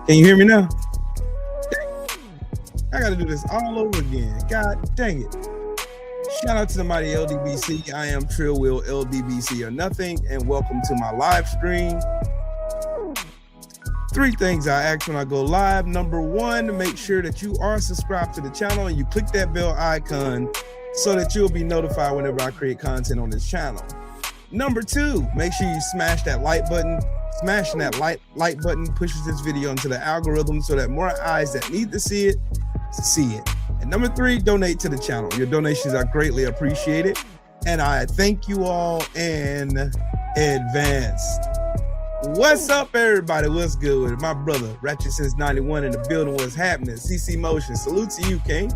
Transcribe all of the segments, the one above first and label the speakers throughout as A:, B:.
A: Can you hear me now? I gotta do this all over again. God dang it. Shout out to the mighty LDBC. I am Trill Will LDBC or nothing, and welcome to my live stream. 3 things I ask when I go live. Number 1, make sure that you are subscribed to the channel and you click that bell icon so that you'll be notified whenever I create content on this channel. Number 2, make sure you smash that like button. Smashing that like button pushes this video into the algorithm so that more eyes that need to see it, see it. And number 3, donate to the channel. Your donations are greatly appreciated, and I thank you all in advance. What's up, everybody? What's good with it? My brother, Ratchet since 91 in the building. What's happening? CC Motion. Salute to you, King.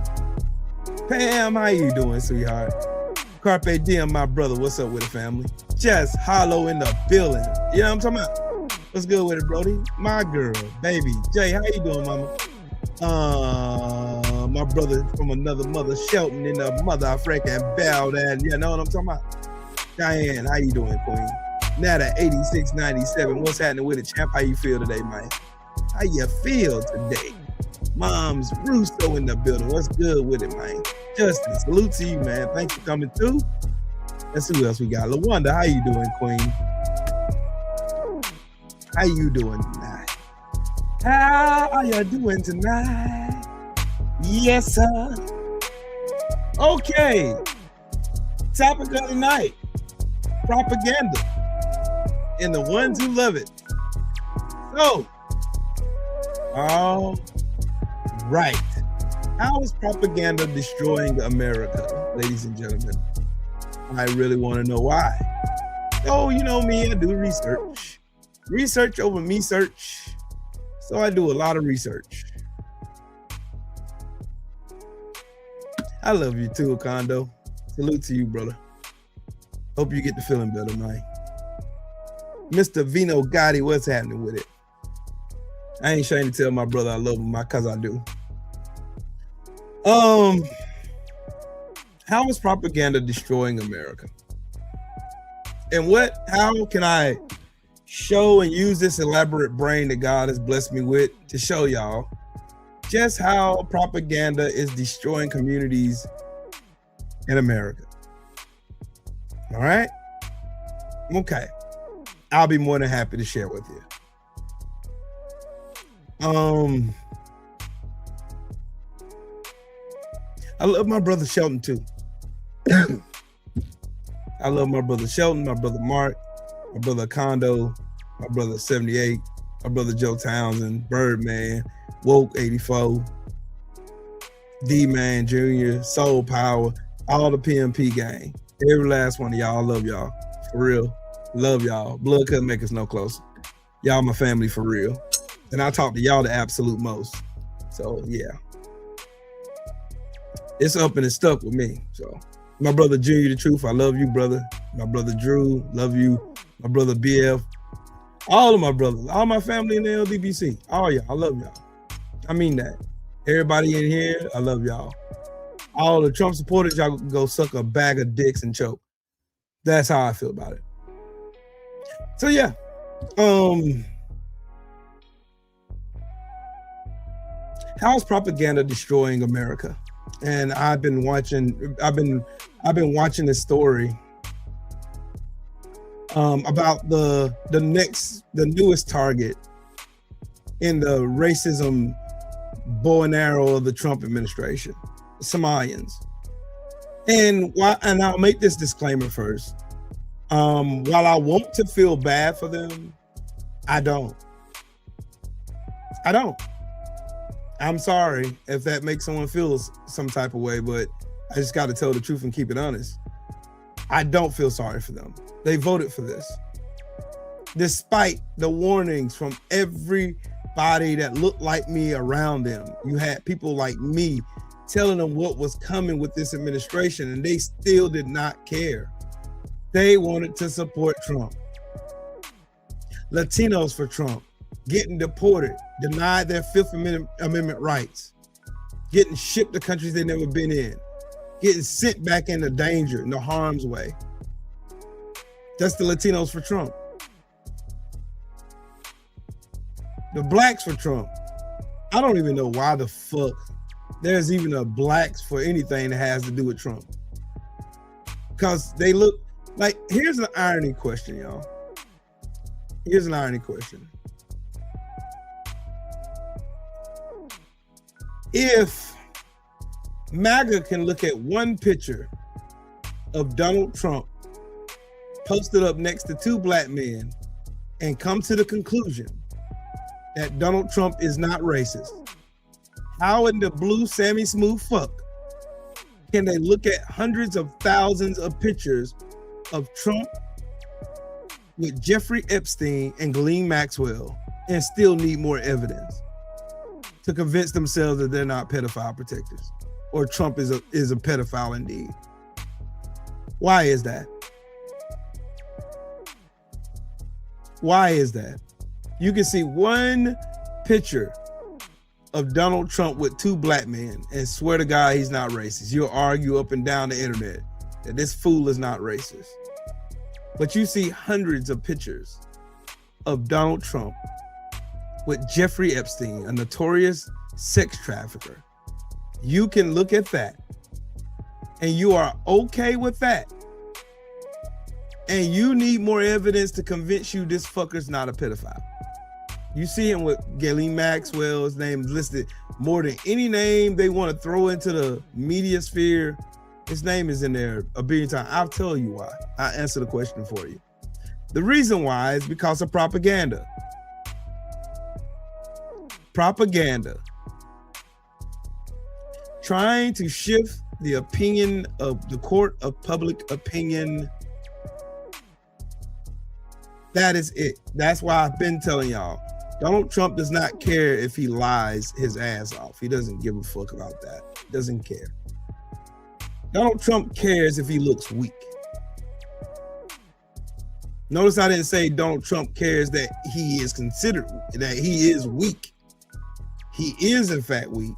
A: Pam, how you doing, sweetheart? Carpe Diem, my brother. What's up with it, family? Just Hollow in the building. You know what I'm talking about? What's good with it, Brody? My girl, baby. Jay, how you doing, mama? My brother from another mother, Shelton in the mother freaking bell. That, you know what I'm talking about? Diane, how you doing, queen? Nata 8697. What's happening with it, champ? How you feel today, man? How you feel today? Mom's Russo in the building. What's good with it, man? Justin, salute to you, man. Thanks for coming through. Let's see who else we got. LaWanda, how you doing, queen? How you doing tonight? How are you doing tonight? Yes, sir. Okay. Topic of the night. Propaganda. And the ones who love it. So, all right. How is propaganda destroying America, ladies and gentlemen? I really want to know why. So, you know me, I do research. Research over me search. So I do a lot of research. I love you too, Kondo. Salute to you, brother. Hope you get to feeling better, man. Mr. Vino Gotti, what's happening with it? I ain't ashamed to tell my brother I love him, because I do. How is propaganda destroying America? And how can I show and use this elaborate brain that God has blessed me with to show y'all just how propaganda is destroying communities in America? All right? Okay. I'll be more than happy to share with you. I love my brother Shelton too. I love my brother Shelton, my brother Mark, my brother Kondo, my brother 78, my brother Joe Townsend, Birdman, Woke 84, D-Man Jr., Soul Power, all the PMP gang. Every last one of y'all, I love y'all. For real. Love y'all. Blood couldn't make us no closer. Y'all my family for real. And I talk to y'all the absolute most. So yeah. It's up and it's stuck with me. So my brother Junior the Truth, I love you, brother. My brother Drew, love you. My brother BF, all of my brothers, all my family in the LDBC, all y'all, I love y'all. I mean that. Everybody in here, I love y'all. All the Trump supporters, y'all go suck a bag of dicks and choke. That's how I feel about it. So yeah, how's propaganda destroying America? And I've been watching this story about the newest target in the racism bow and arrow of the Trump administration, Somalians. And I'll make this disclaimer first. While I want to feel bad for them, I don't. I'm sorry if that makes someone feel some type of way, but I just got to tell the truth and keep it honest. I don't feel sorry for them. They voted for this. Despite the warnings from everybody that looked like me around them, you had people like me telling them what was coming with this administration, and they still did not care. They wanted to support Trump. Latinos for Trump, getting deported, denied their Fifth Amendment rights, getting shipped to countries they've never been in, getting sent back into danger, into harm's way. That's the Latinos for Trump. The blacks for Trump. I don't even know why the fuck there's even a blacks for anything that has to do with Trump. Because they look like, here's an irony question, y'all. Here's an irony question. If MAGA can look at one picture of Donald Trump posted up next to two black men and come to the conclusion that Donald Trump is not racist, how in the blue Sammy Smooth fuck can they look at hundreds of thousands of pictures of Trump with Jeffrey Epstein and Ghislaine Maxwell and still need more evidence to convince themselves that they're not pedophile protectors or Trump is a pedophile indeed? Why is that? Why is that? You can see one picture of Donald Trump with two black men and swear to God he's not racist. You'll argue up and down the internet that this fool is not racist. But you see hundreds of pictures of Donald Trump with Jeffrey Epstein, a notorious sex trafficker. You can look at that and you are okay with that. And you need more evidence to convince you this fucker's not a pedophile. You see him with Ghislaine Maxwell, his name is listed more than any name they want to throw into the media sphere. His name is in there a billion times. I'll tell you why. I'll answer the question for you. The reason why is because of propaganda. Propaganda. Trying to shift the opinion of the court of public opinion. That is it. That's why I've been telling y'all, Donald Trump does not care if he lies his ass off. He doesn't give a fuck about that. He doesn't care. Donald Trump cares if he looks weak. Notice I didn't say Donald Trump cares that he is considered, that he is weak. He is in fact weak.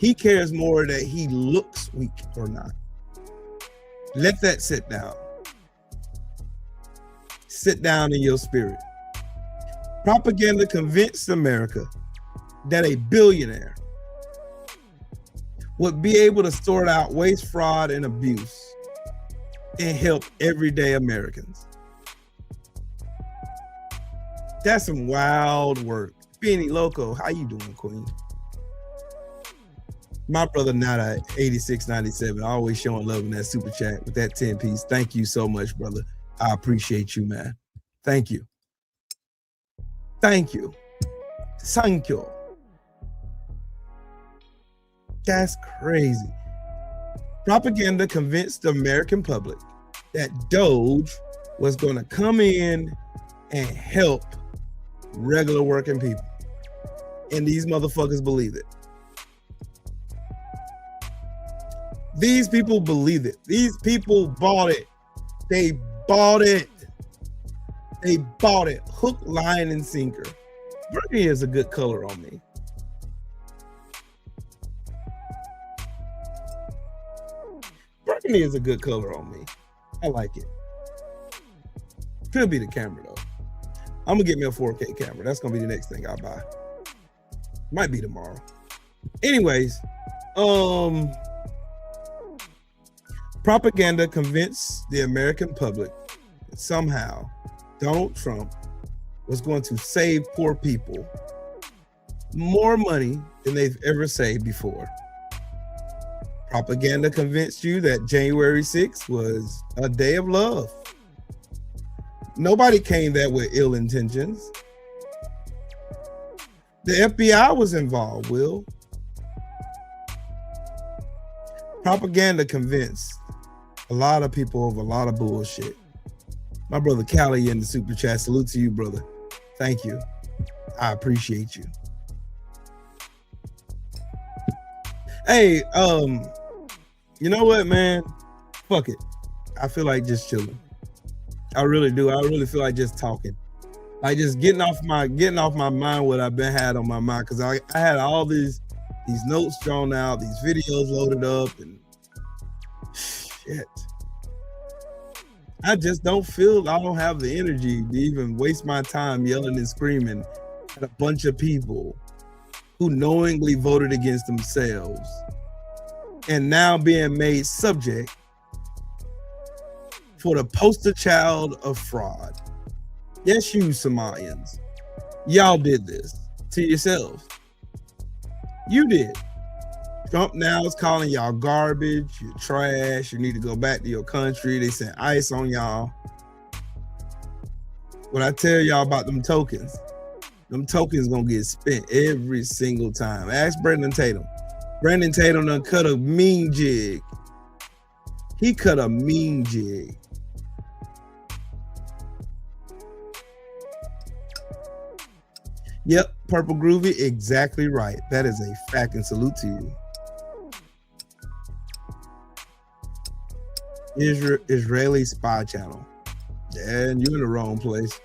A: He cares more that he looks weak or not. Let that sit down. Sit down in your spirit. Propaganda convinced America that a billionaire would be able to sort out waste, fraud, and abuse and help everyday Americans. That's some wild work. Benny Loco, how you doing, Queen? My brother Nada 8697, always showing love in that super chat with that 10 piece. Thank you so much, brother. I appreciate you, man. Thank you. Thank you. Thank you. That's crazy. Propaganda convinced the American public that Doge was going to come in and help regular working people. And these motherfuckers believe it. These people believe it. These people bought it. They bought it. They bought it. Hook, line, and sinker. Burgundy is a good color on me. Burgundy is a good color on me. I like it. Could be the camera though. I'm gonna get me a 4K camera. That's gonna be the next thing I buy. Might be tomorrow. Anyways, propaganda convinced the American public that somehow Donald Trump was going to save poor people more money than they've ever saved before. Propaganda convinced you that January 6th was a day of love. Nobody came there with ill intentions. The FBI was involved, Will. Propaganda convinced a lot of people of a lot of bullshit. My brother Callie in the super chat. Salute to you, brother. Thank you. I appreciate you. Hey, you know what, man? Fuck it. I feel like just chilling. I really do. I really feel like just talking. Like just getting off my mind what I've been had on my mind. Cause I had all these notes drawn out, these videos loaded up, and shit. I just don't have the energy to even waste my time yelling and screaming and a bunch of people who knowingly voted against themselves and now being made subject for the poster child of fraud. Yes, you Somalians, y'all did this to yourselves. You did. Trump now is calling y'all garbage, you're trash, you need to go back to your country. They sent ICE on y'all. When I tell y'all about them tokens gonna get spent every single time. Ask Brandon Tatum. Brandon Tatum done cut a mean jig. He cut a mean jig. Yep, Purple Groovy, exactly right. That is a fact, and salute to you. Israeli spy channel. Yeah, and you're in the wrong place.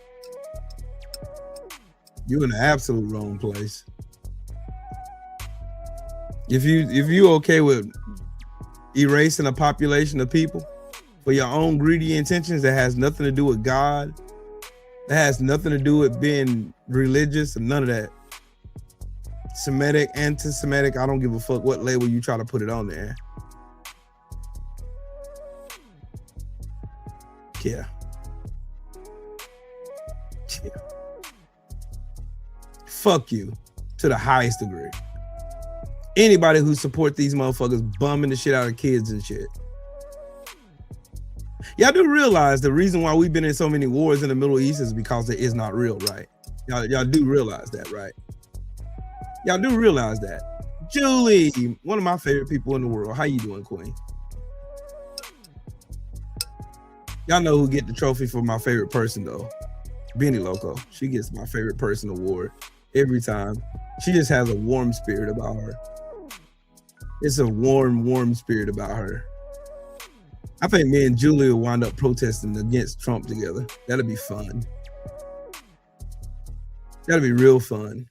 A: You're in the absolute wrong place. If you okay with erasing a population of people for your own greedy intentions that has nothing to do with God, that has nothing to do with being religious and none of that. Semitic, anti-Semitic, I don't give a fuck what label you try to put it on there. Yeah. Fuck you to the highest degree. Anybody who support these motherfuckers bumming the shit out of kids and shit. Y'all do realize the reason why we've been in so many wars in the Middle East is because it is not real, right? Y'all do realize that, right? Y'all do realize that. Julie, one of my favorite people in the world. How you doing, Queen? Y'all know who get the trophy for my favorite person though. Beanie Loco. She gets my favorite person award every time. She just has a warm spirit about her. It's a warm spirit about her. I think me and Julie will wind up protesting against Trump together. That'll be fun. That'll be real fun.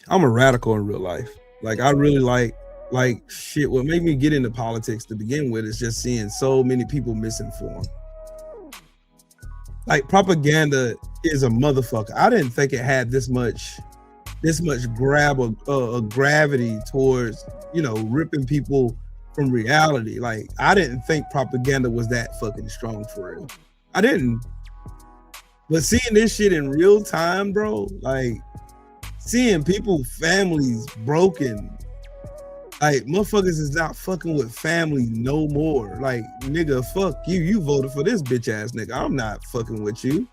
A: I'm a radical in real life. Like I really like shit. What made me get into politics to begin with is just seeing so many people misinformed. Like propaganda is a motherfucker. I didn't think it had this much gravity towards, you know, ripping people from reality. Like I didn't think propaganda was that fucking strong for real. I didn't. But seeing this shit in real time, bro, like seeing people, families broken, like motherfuckers is not fucking with family no more. Like nigga, fuck you. You voted for this bitch ass nigga. I'm not fucking with you.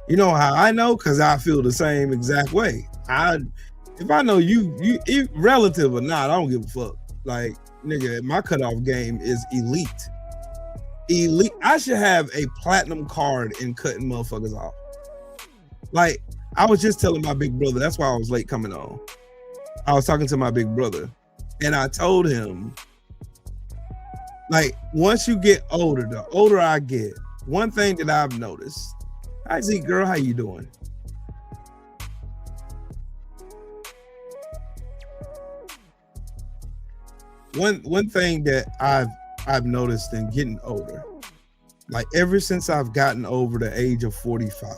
A: You know how I know? Cause I feel the same exact way. If I know you relative or not, I don't give a fuck. Like nigga, my cutoff game is elite. Elite. I should have a platinum card in cutting motherfuckers off. Like I was just telling my big brother, that's why I was late coming on. I was talking to my big brother and I told him, like, once you get older, the older I get, one thing that I've noticed, hi Z girl, how you doing? One thing that I've noticed in getting older, like ever since I've gotten over the age of 45,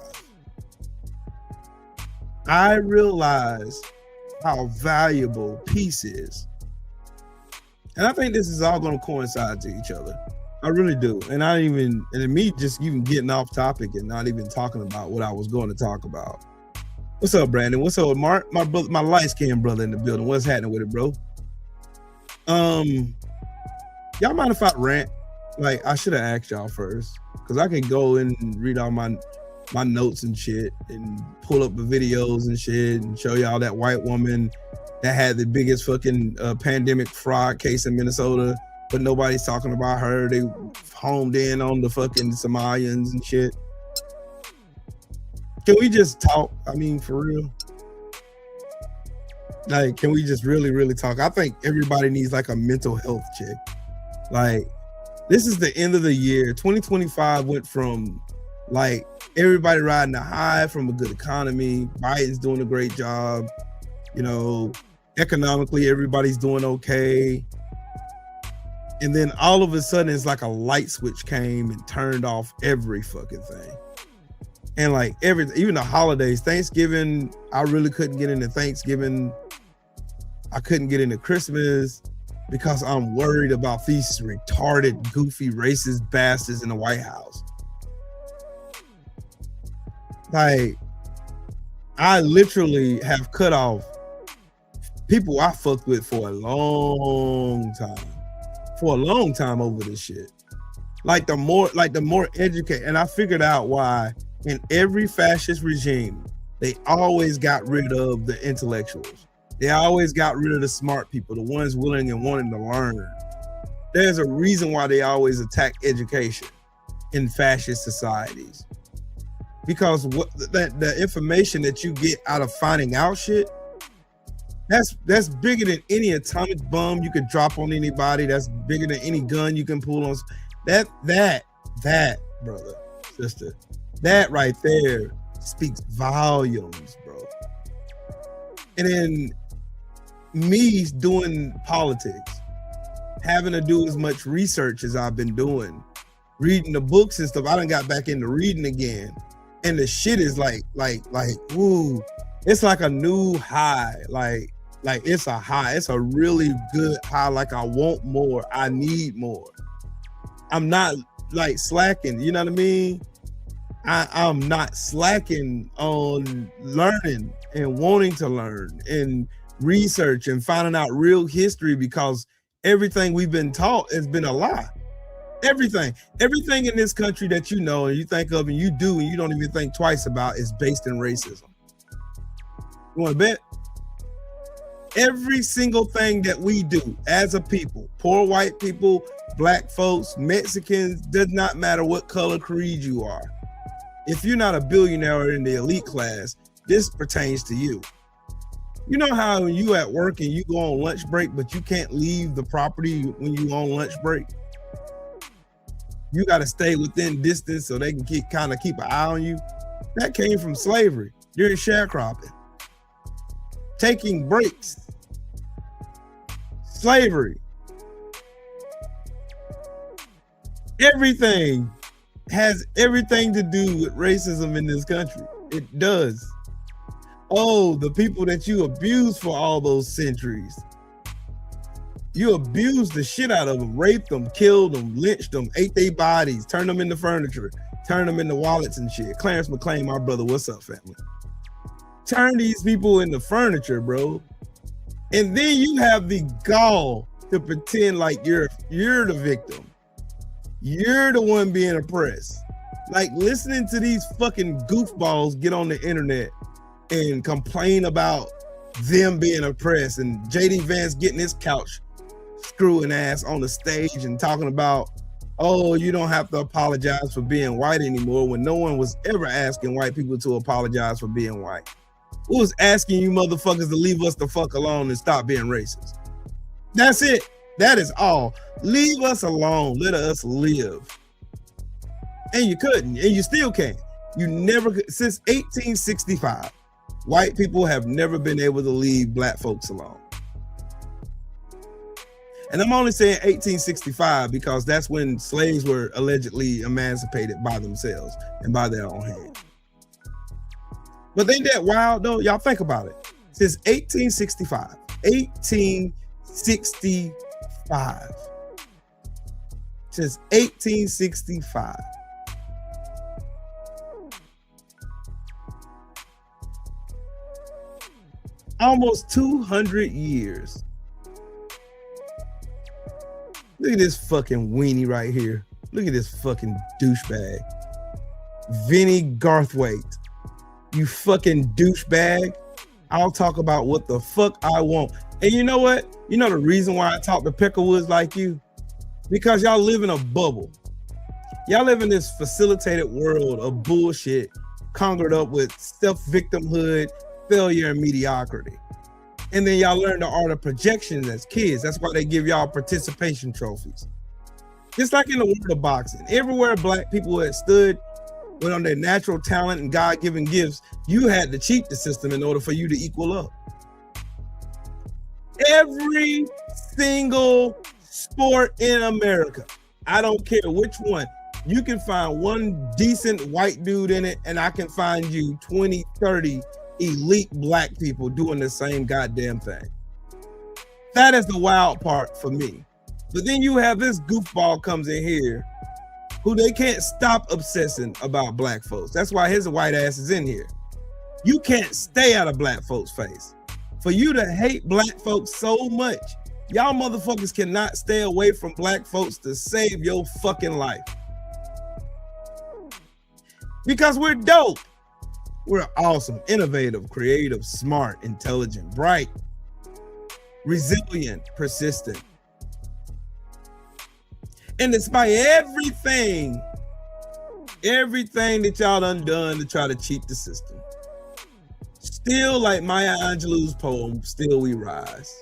A: I realize how valuable peace is. And I think this is all going to coincide to each other. I really do. And me just even getting off topic and not even talking about what I was going to talk about. What's up, Brandon? What's up, Mark? My brother, my light-skinned brother in the building. What's happening with it, bro? Y'all mind if I rant? Like, I should have asked y'all first, because I can go in and read all my notes and shit and pull up the videos and shit and show y'all that white woman that had the biggest fucking pandemic fraud case in Minnesota, but nobody's talking about her. They homed in on the fucking Somalians and shit. Can we just talk? I mean, for real. Like, can we just really, really talk? I think everybody needs like a mental health check. Like, this is the end of the year. 2025 went from like everybody riding the high from a good economy. Biden's doing a great job. You know, economically, everybody's doing okay. And then all of a sudden, it's like a light switch came and turned off every fucking thing. And like even the holidays, Thanksgiving, I really couldn't get into Thanksgiving. I couldn't get into Christmas because I'm worried about these retarded, goofy, racist bastards in the White House. Like, I literally have cut off people I fucked with for a long time over this shit. Like the more educated, and I figured out why in every fascist regime, they always got rid of the intellectuals. They always got rid of the smart people, the ones willing and wanting to learn. There's a reason why they always attack education in fascist societies. Because the information that you get out of finding out shit, that's bigger than any atomic bomb you could drop on anybody. That's bigger than any gun you can pull on. That brother, sister, that right there speaks volumes, bro. And then me doing politics, having to do as much research as I've been doing, reading the books and stuff. I done got back into reading again. And the shit is like, ooh, it's like a new high. Like it's a high. It's a really good high. Like I want more. I need more. I'm not like slacking. You know what I mean? I'm not slacking on learning and wanting to learn and research and finding out real history, because everything we've been taught has been a lie. Everything in this country that you know and you think of and you do and you don't even think twice about is based in racism. You want to bet? Every single thing that we do as a people, poor white people, black folks, Mexicans, does not matter what color, creed you are. If you're not a billionaire or in the elite class, this pertains to you. You know how when you at work and you go on lunch break, but you can't leave the property when you on lunch break? You got to stay within distance so they can keep an eye on you. That came from slavery. You're sharecropping, taking breaks, slavery. Everything has everything to do with racism in this country. It does. Oh, the people that you abused for all those centuries. You abused the shit out of them, raped them, killed them, lynched them, ate their bodies, turned them into furniture, turned them into wallets and shit. Clarence McClain, my brother, what's up, family? Turn these people into furniture, bro. And then you have the gall to pretend like you're the victim. You're the one being oppressed. Like listening to these fucking goofballs get on the internet and complain about them being oppressed, and JD Vance getting his couch screwing ass on the stage and talking about, oh, you don't have to apologize for being white anymore, when no one was ever asking white people to apologize for being white. Who was asking you motherfuckers to leave us the fuck alone and stop being racist? That's it. That is all. Leave us alone. Let us live. And you couldn't, and you still can't. You never, since 1865, white people have never been able to leave black folks alone. And I'm only saying 1865 because that's when slaves were allegedly emancipated by themselves and by their own hand. But ain't that wild though? Y'all think about it. Since 1865, 1865, since 1865, almost 200 years. Look at this fucking weenie right here. Look at this fucking douchebag. Vinny Garthwaite. You fucking douchebag. I'll talk about what the fuck I want. And you know what? You know the reason why I talk to Peckerwoods like you? Because y'all live in a bubble. Y'all live in this facilitated world of bullshit conjured up with self-victimhood, failure, and mediocrity. And then y'all learn the art of projection as kids. That's why they give y'all participation trophies. Just like in the world of boxing, everywhere black people had stood went on their natural talent and God-given gifts, you had to cheat the system in order for you to equal up. Every single sport in America, I don't care which one, You can find one decent white dude in it, and I can find you 20, 30 elite black people doing the same goddamn thing. That is the wild part for me. But then you have this goofball comes in here who they can't stop obsessing about black folks. That's why his white ass is in here. You can't stay out of black folks' face. For you to hate black folks so much, y'all motherfuckers cannot stay away from black folks to save your fucking life. Because we're dope. We're awesome, innovative, creative, smart, intelligent, bright, resilient, persistent. And despite everything that y'all done to try to cheat the system, still, like Maya Angelou's poem, still we rise.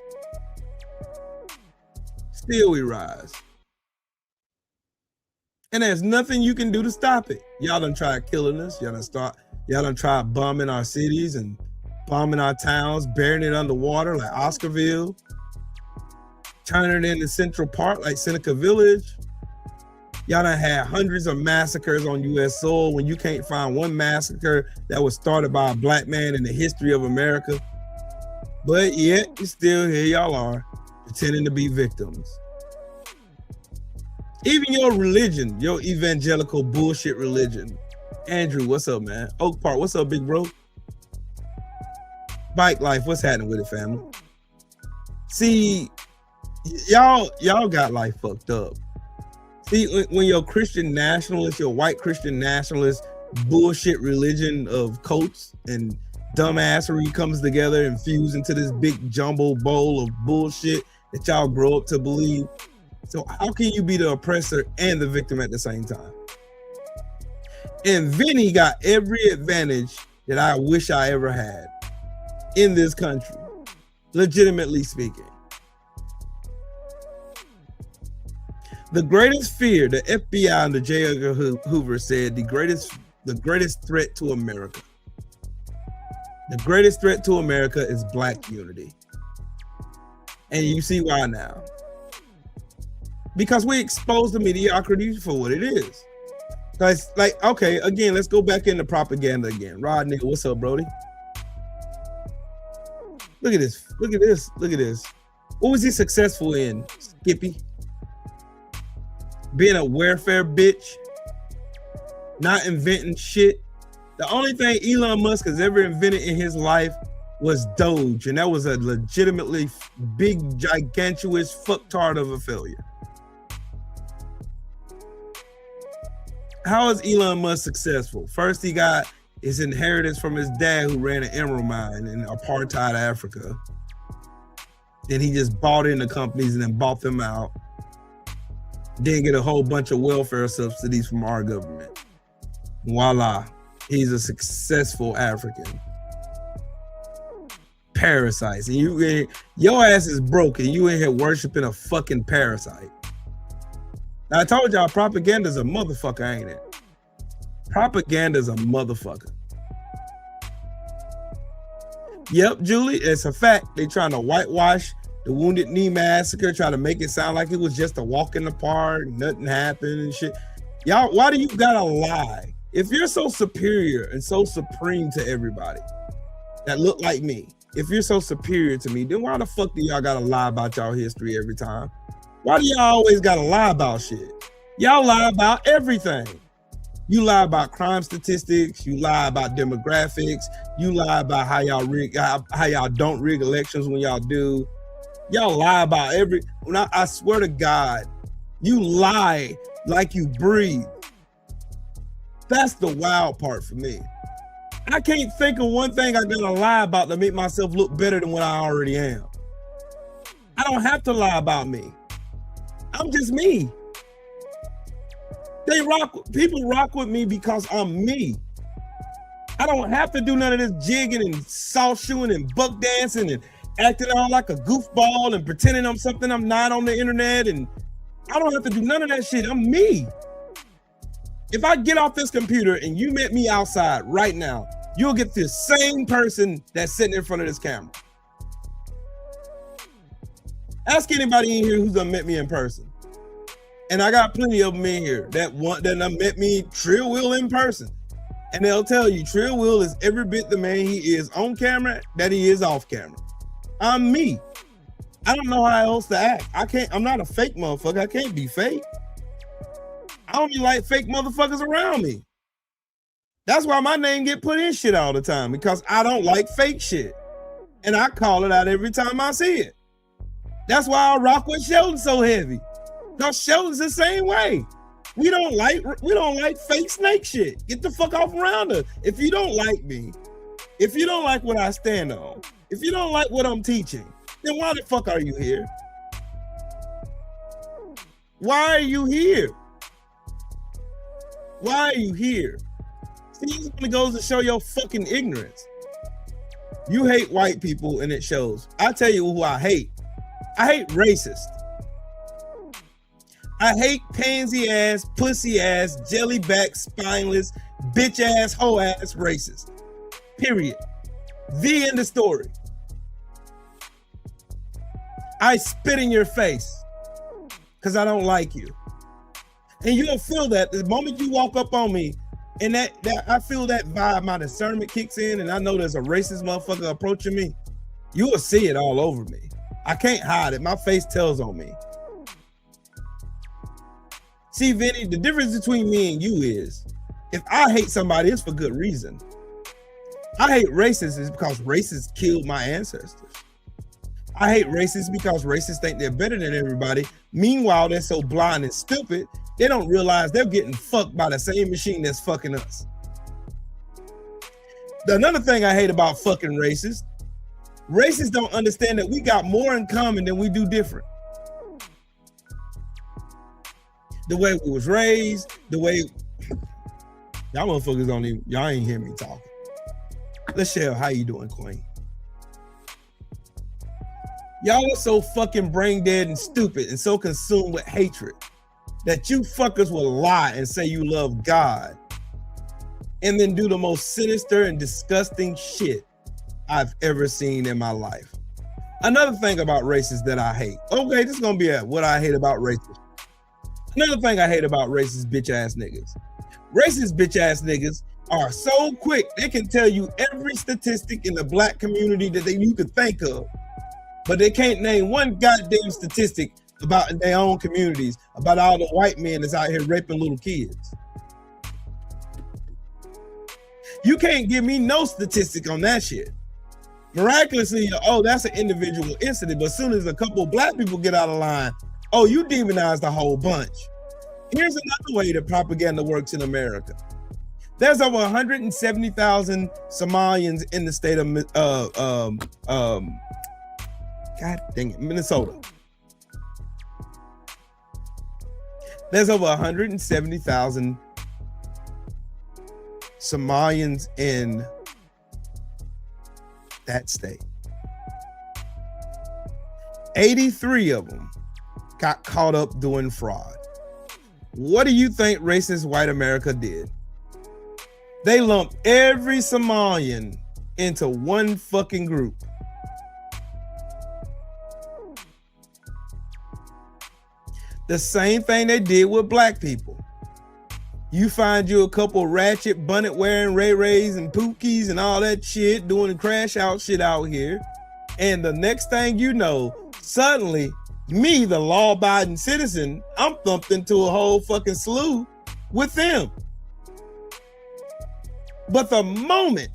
A: Still we rise. And there's nothing you can do to stop it. Y'all done tried killing us. Y'all done tried bombing our cities and bombing our towns, burying it underwater like Oscarville, turning it into Central Park like Seneca Village. Y'all done had hundreds of massacres on U.S. soil when you can't find one massacre that was started by a black man in the history of America. But yet, still here y'all are, pretending to be victims. Even your religion, your evangelical bullshit religion. Andrew, what's up, man? Oak Park, what's up, big bro? Bike life, what's happening with it, family? See, y'all got life fucked up. See, when your Christian nationalist, your white Christian nationalist bullshit religion of cults and dumbassery comes together and fuse into this big jumbo bowl of bullshit that y'all grow up to believe. So how can you be the oppressor and the victim at the same time? And Vinny got every advantage that I wish I ever had in this country, legitimately speaking. The greatest fear, the FBI under J. Edgar Hoover said, the greatest threat to America. The greatest threat to America is black unity. And you see why now. Because we expose the mediocrity for what it is. Guys, like, okay, again, let's go back into propaganda again. Rod nigga, what's up, Brody? Look at this. Look at this. Look at this. What was he successful in, Skippy? Being a welfare bitch, not inventing shit. The only thing Elon Musk has ever invented in his life was Doge, and that was a legitimately big, gigantuous fucktard of a failure. How is Elon Musk successful? First, he got his inheritance from his dad who ran an emerald mine in apartheid Africa. Then he just bought into companies and then bought them out. Then get a whole bunch of welfare subsidies from our government. Voila, he's a successful African. Parasites, and your ass is broken. You in here worshiping a fucking parasite. Now, I told y'all propaganda's a motherfucker, ain't it? Propaganda's a motherfucker. Yep, Julie, it's a fact. They trying to whitewash the Wounded Knee Massacre, try to make it sound like it was just a walk in the park, nothing happened and shit. Y'all, why do you gotta lie? If you're so superior and so supreme to everybody that look like me, if you're so superior to me, then why the fuck do y'all gotta lie about y'all history every time? Why do y'all always gotta lie about shit? Y'all lie about everything. You lie about crime statistics. You lie about demographics. You lie about how y'all don't rig elections when y'all do. Y'all lie about I swear to God, you lie like you breathe. That's the wild part for me. I can't think of one thing I gotta lie about to make myself look better than what I already am. I don't have to lie about me. I'm just me. People rock with me because I'm me. I don't have to do none of this jigging and soft shoeing and buck dancing and acting all like a goofball and pretending I'm something I'm not on the internet. And I don't have to do none of that shit. I'm me. If I get off this computer and you met me outside right now, you'll get the same person that's sitting in front of this camera. Ask anybody in here who's done met me in person. And I got plenty of them in here that met me Trill Will in person. And they'll tell you Trill Will is every bit the man he is on camera that he is off camera. I'm me. I don't know how else to act. I'm not a fake motherfucker. I can't be fake. I don't even like fake motherfuckers around me. That's why my name get put in shit all the time, because I don't like fake shit. And I call it out every time I see it. That's why I rock with Sheldon so heavy. Because Sheldon's the same way. We don't like fake snake shit. Get the fuck off around us. If you don't like me, if you don't like what I stand on, if you don't like what I'm teaching, then why the fuck are you here? Why are you here? Why are you here? See, this only goes to show your fucking ignorance. You hate white people and it shows. I tell you who I hate. I hate racist. I hate pansy ass, pussy ass, jellyback, spineless, bitch ass, hoe ass racist. Period. The end of story. I spit in your face because I don't like you. And you'll feel that the moment you walk up on me, and that I feel that vibe, my discernment kicks in, and I know there's a racist motherfucker approaching me. You will see it all over me. I can't hide it. My face tells on me. See, Vinny, the difference between me and you is, if I hate somebody, it's for good reason. I hate racists is because racists killed my ancestors. I hate racists because racists think they're better than everybody. Meanwhile, they're so blind and stupid, they don't realize they're getting fucked by the same machine that's fucking us. Another thing I hate about fucking racists don't understand that we got more in common than we do different. The way we was raised, the way y'all motherfuckers y'all ain't hear me talking. Let's share how you doing, Queen. Y'all are so fucking brain dead and stupid and so consumed with hatred that you fuckers will lie and say you love God and then do the most sinister and disgusting shit I've ever seen in my life. Another thing about racists that I hate. Okay, this is gonna be what I hate about racists. Another thing I hate about racist bitch ass niggas. Racist bitch ass niggas are so quick, they can tell you every statistic in the black community that you could think of, but they can't name one goddamn statistic about their own communities, about all the white men that's out here raping little kids. You can't give me no statistic on that shit. Miraculously, oh, that's an individual incident, but as soon as a couple of black people get out of line, oh, you demonize the whole bunch. Here's another way that propaganda works in America. There's over 170,000 Somalians in the state of God dang it, Minnesota. There's over 170,000 Somalians in that state. 83 of them got caught up doing fraud. What do you think racist white America did? They lumped every Somalian into one fucking group. The same thing they did with black people. You find you a couple ratchet bonnet wearing Ray-Rays and Pookies and all that shit doing crash out shit out here. And the next thing you know, suddenly me, the law-abiding citizen, I'm thumped into a whole fucking slew with them. But the moment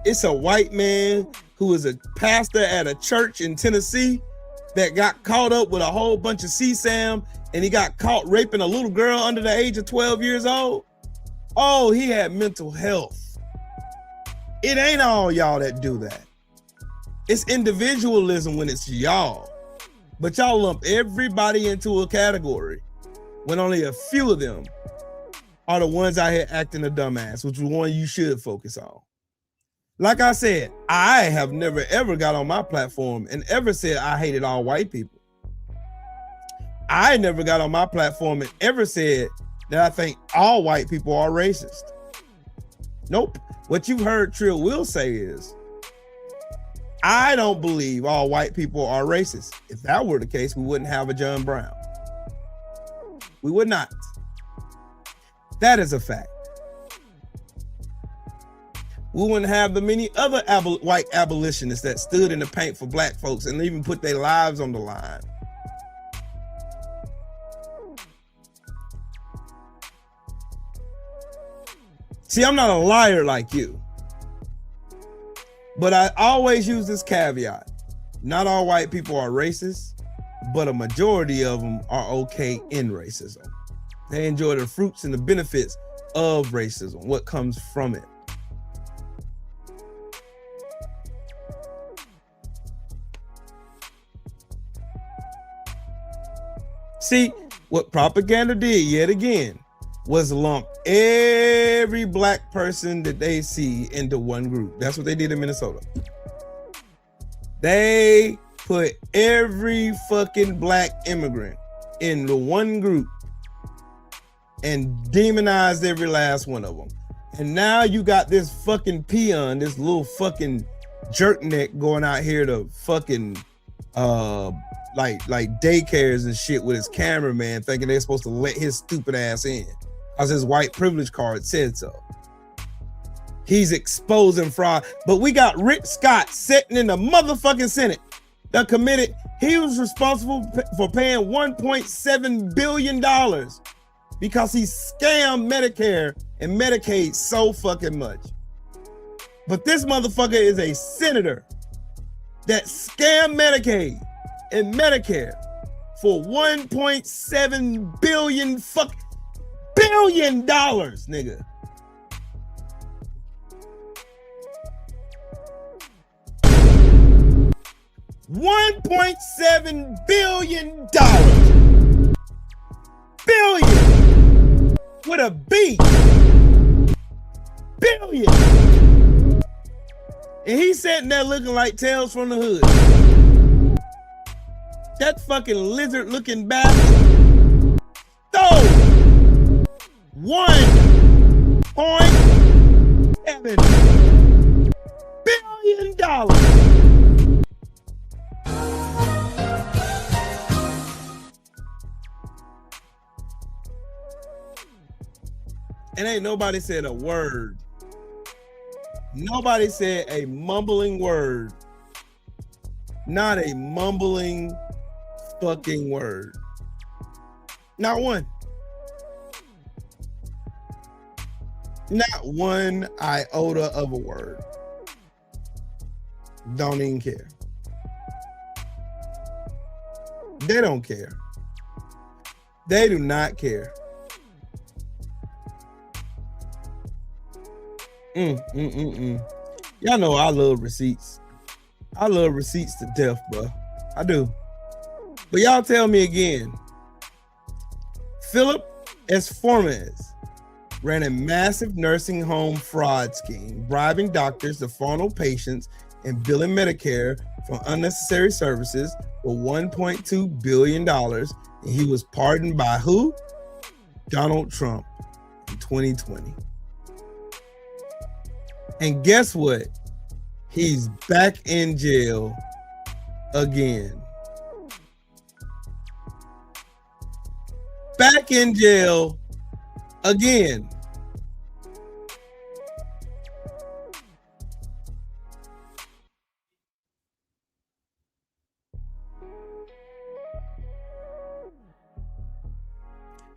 A: it's a white man who is a pastor at a church in Tennessee that got caught up with a whole bunch of CSAM and he got caught raping a little girl under the age of 12 years old. Oh, he had mental health. It ain't all y'all that do that. It's individualism when it's y'all. But y'all lump everybody into a category when only a few of them are the ones out here acting a dumbass, which is one you should focus on. Like I said, I have never ever got on my platform and ever said I hated all white people. I never got on my platform and ever said that I think all white people are racist. Nope. What you've heard Trill Will say is, I don't believe all white people are racist. If that were the case, we wouldn't have a John Brown. We would not. That is a fact. We wouldn't have the many other white abolitionists that stood in the paint for black folks and even put their lives on the line. See, I'm not a liar like you, but I always use this caveat. Not all white people are racist, but a majority of them are okay in racism. They enjoy the fruits and the benefits of racism, what comes from it. See, what propaganda did yet again was lump every black person that they see into one group. That's what they did in Minnesota. They put every fucking black immigrant into one group and demonized every last one of them. And now you got this fucking peon, this little fucking jerkneck going out here to fucking like daycares and shit with his cameraman, thinking they're supposed to let his stupid ass in because his white privilege card said so. He's exposing fraud. But we got Rick Scott sitting in the motherfucking Senate that committed, he was responsible for paying $1.7 billion because he scammed Medicare and Medicaid so fucking much. But this motherfucker is a senator that scammed Medicaid and Medicare for $1.7 billion, nigga. $1.7 billion. Billion with a B. Billion. And he's sitting there looking like Tales from the Hood. That fucking lizard looking bastard stole $1.7 billion. And ain't nobody said a word. Nobody said a mumbling word. Not a mumbling fucking word. Not one. Not one iota of a word. Don't even care. They don't care. They do not care. Y'all know I love receipts. I love receipts to death, bro. I do. But y'all tell me again. Philip S. Formes ran a massive nursing home fraud scheme, bribing doctors to funnel patients and billing Medicare for unnecessary services for $1.2 billion. And he was pardoned by who? Donald Trump in 2020. And guess what? He's back in jail again. Back in jail again.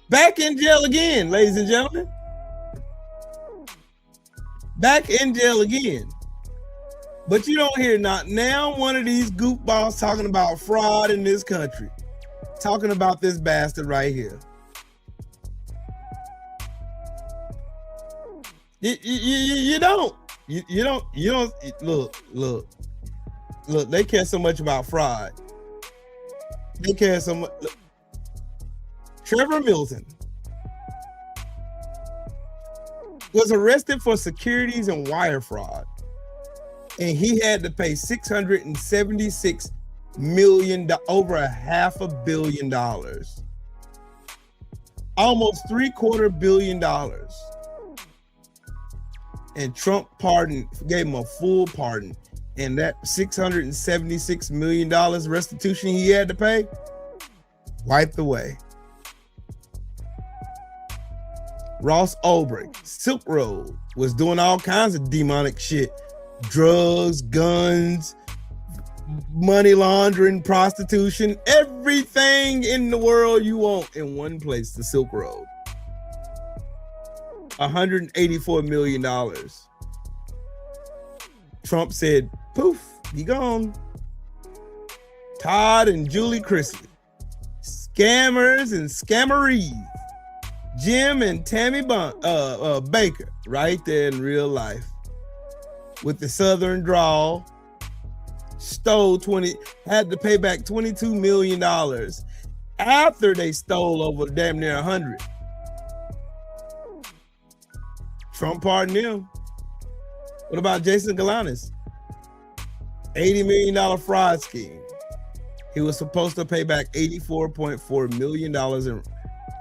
A: Back in jail again, ladies and gentlemen. Back in jail again. But you don't hear not now one of these goofballs talking about fraud in this country. Talking about this bastard right here. You don't. You don't look. They care so much about fraud. They care so much. Look. Trevor Milton was arrested for securities and wire fraud, and he had to pay $676 million, over $500 million, almost $750 million. And Trump gave him a full pardon. And that $676 million restitution he had to pay wiped away. Ross Ulbricht, Silk Road, was doing all kinds of demonic shit. Drugs, guns, money laundering, prostitution, everything in the world you want in one place, the Silk Road. $184 million. Trump said, poof, he gone. Todd and Julie Chrisley, scammers and scammeries. Jim and Tammy Baker, right there in real life, with the Southern drawl, had to pay back $22 million after they stole over damn near 100. Trump pardoned him. What about Jason Galanis? $80 million fraud scheme. He was supposed to pay back $84.4 million in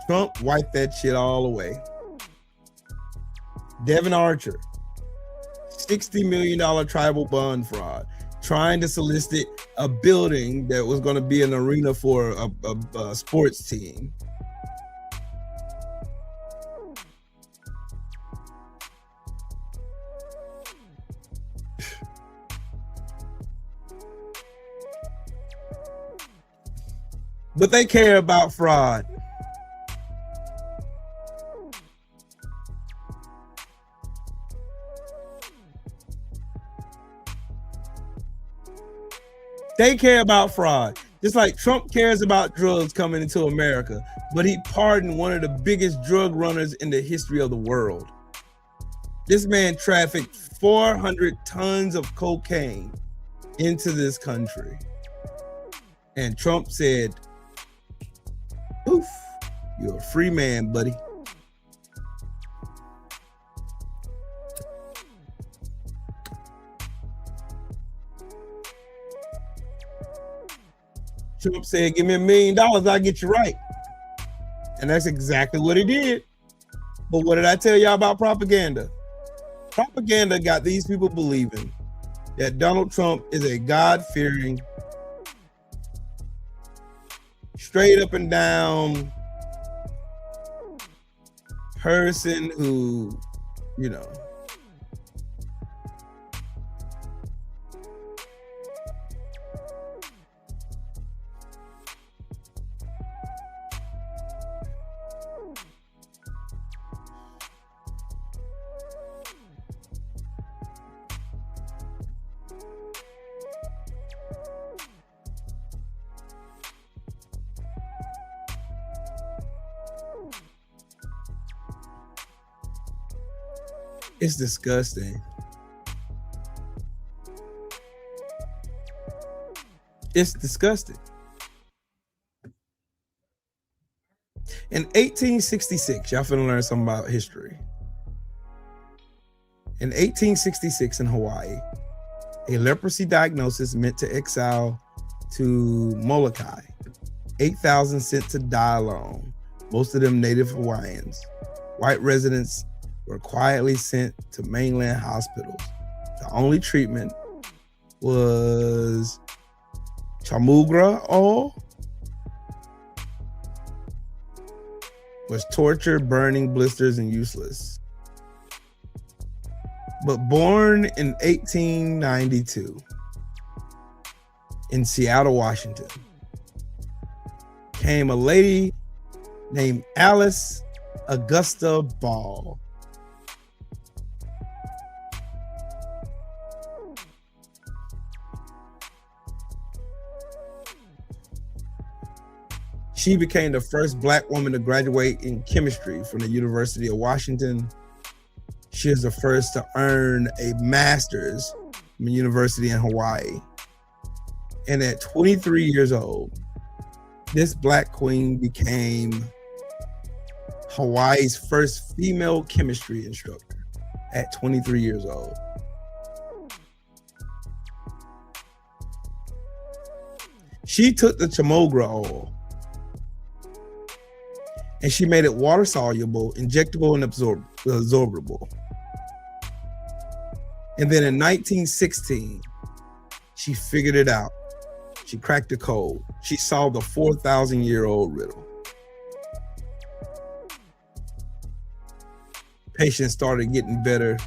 A: Trump wiped that shit all away. Devin Archer, $60 million tribal bond fraud, trying to solicit a building that was going to be an arena for a sports team. But they care about fraud. They care about fraud. Just like Trump cares about drugs coming into America, but he pardoned one of the biggest drug runners in the history of the world. This man trafficked 400 tons of cocaine into this country. And Trump said, poof, you're a free man, buddy. Trump said, give me $1 million, I'll get you right. And that's exactly what he did. But what did I tell y'all about propaganda? Propaganda got these people believing that Donald Trump is a God-fearing, straight up and down person who, you know, it's disgusting. It's disgusting. In 1866, y'all finna learn something about history. In 1866 in Hawaii, a leprosy diagnosis meant to exile to Molokai. 8,000 sent to die alone, most of them native Hawaiians. White residents were quietly sent to mainland hospitals. The only treatment was chamugra oil, was torture, burning, blisters, and useless. But born in 1892 in Seattle, Washington, came a lady named Alice Augusta Ball. She became the first Black woman to graduate in chemistry from the University of Washington. She is the first to earn a master's from a university in Hawaii. And at 23 years old, this Black queen became Hawaii's first female chemistry instructor at 23 years old. She took the chamogra oil and she made it water soluble, injectable, and absorbable. And then in 1916, She figured it out. She cracked the code. She solved a 4,000-year-old riddle. Patients started getting better.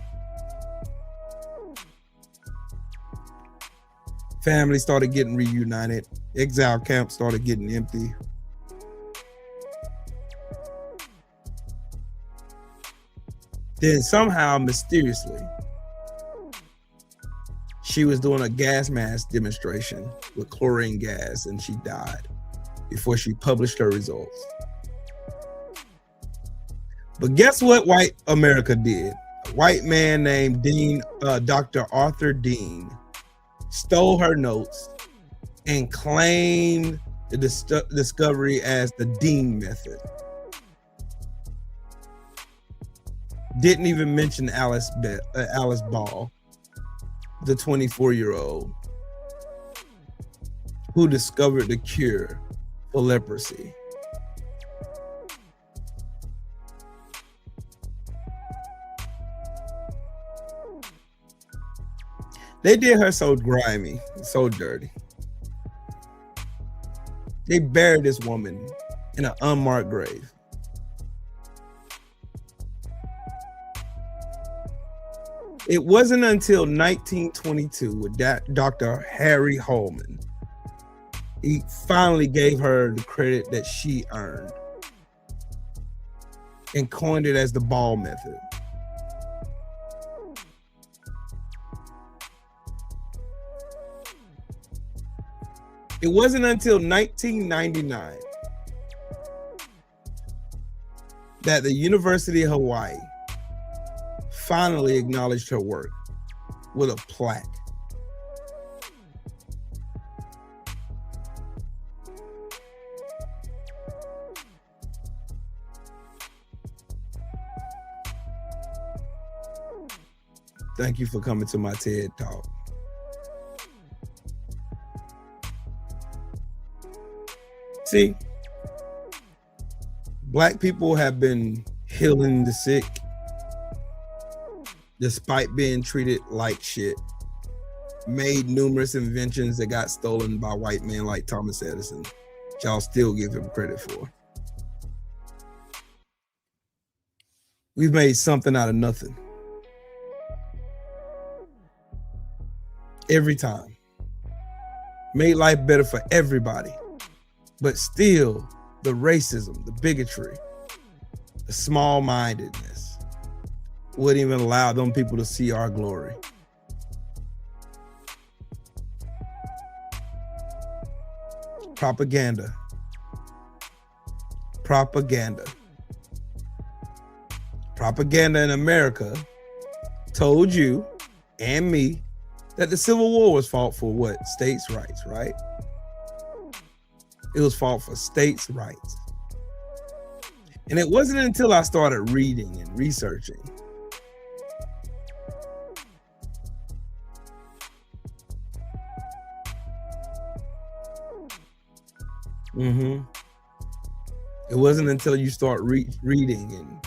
A: Families started getting reunited. Exile camps started getting empty. Then somehow, mysteriously, she was doing a gas mask demonstration with chlorine gas and she died before she published her results. But guess what white America did? A white man named Dr. Arthur Dean stole her notes and claimed the discovery as the Dean method. Didn't even mention Alice Ball, the 24-year-old who discovered the cure for leprosy. They did her so grimy, so dirty. They buried this woman in an unmarked grave. It wasn't until 1922 with Dr. Harry Holman, he finally gave her the credit that she earned and coined it as the Ball method. It wasn't until 1999 that the University of Hawaii finally acknowledged her work with a plaque. Thank you for coming to my TED Talk. See, Black people have been healing the sick despite being treated like shit. Made numerous inventions that got stolen by white men like Thomas Edison, which y'all still give him credit for. We've made something out of nothing. Every time. Made life better for everybody. But still, the racism, the bigotry, the small-mindedness wouldn't even allow them people to see our glory. Propaganda. Propaganda. Propaganda in America told you and me that the Civil War was fought for what? States' rights, right? It was fought for states' rights. And it wasn't until I started reading and researching It wasn't until you start reading and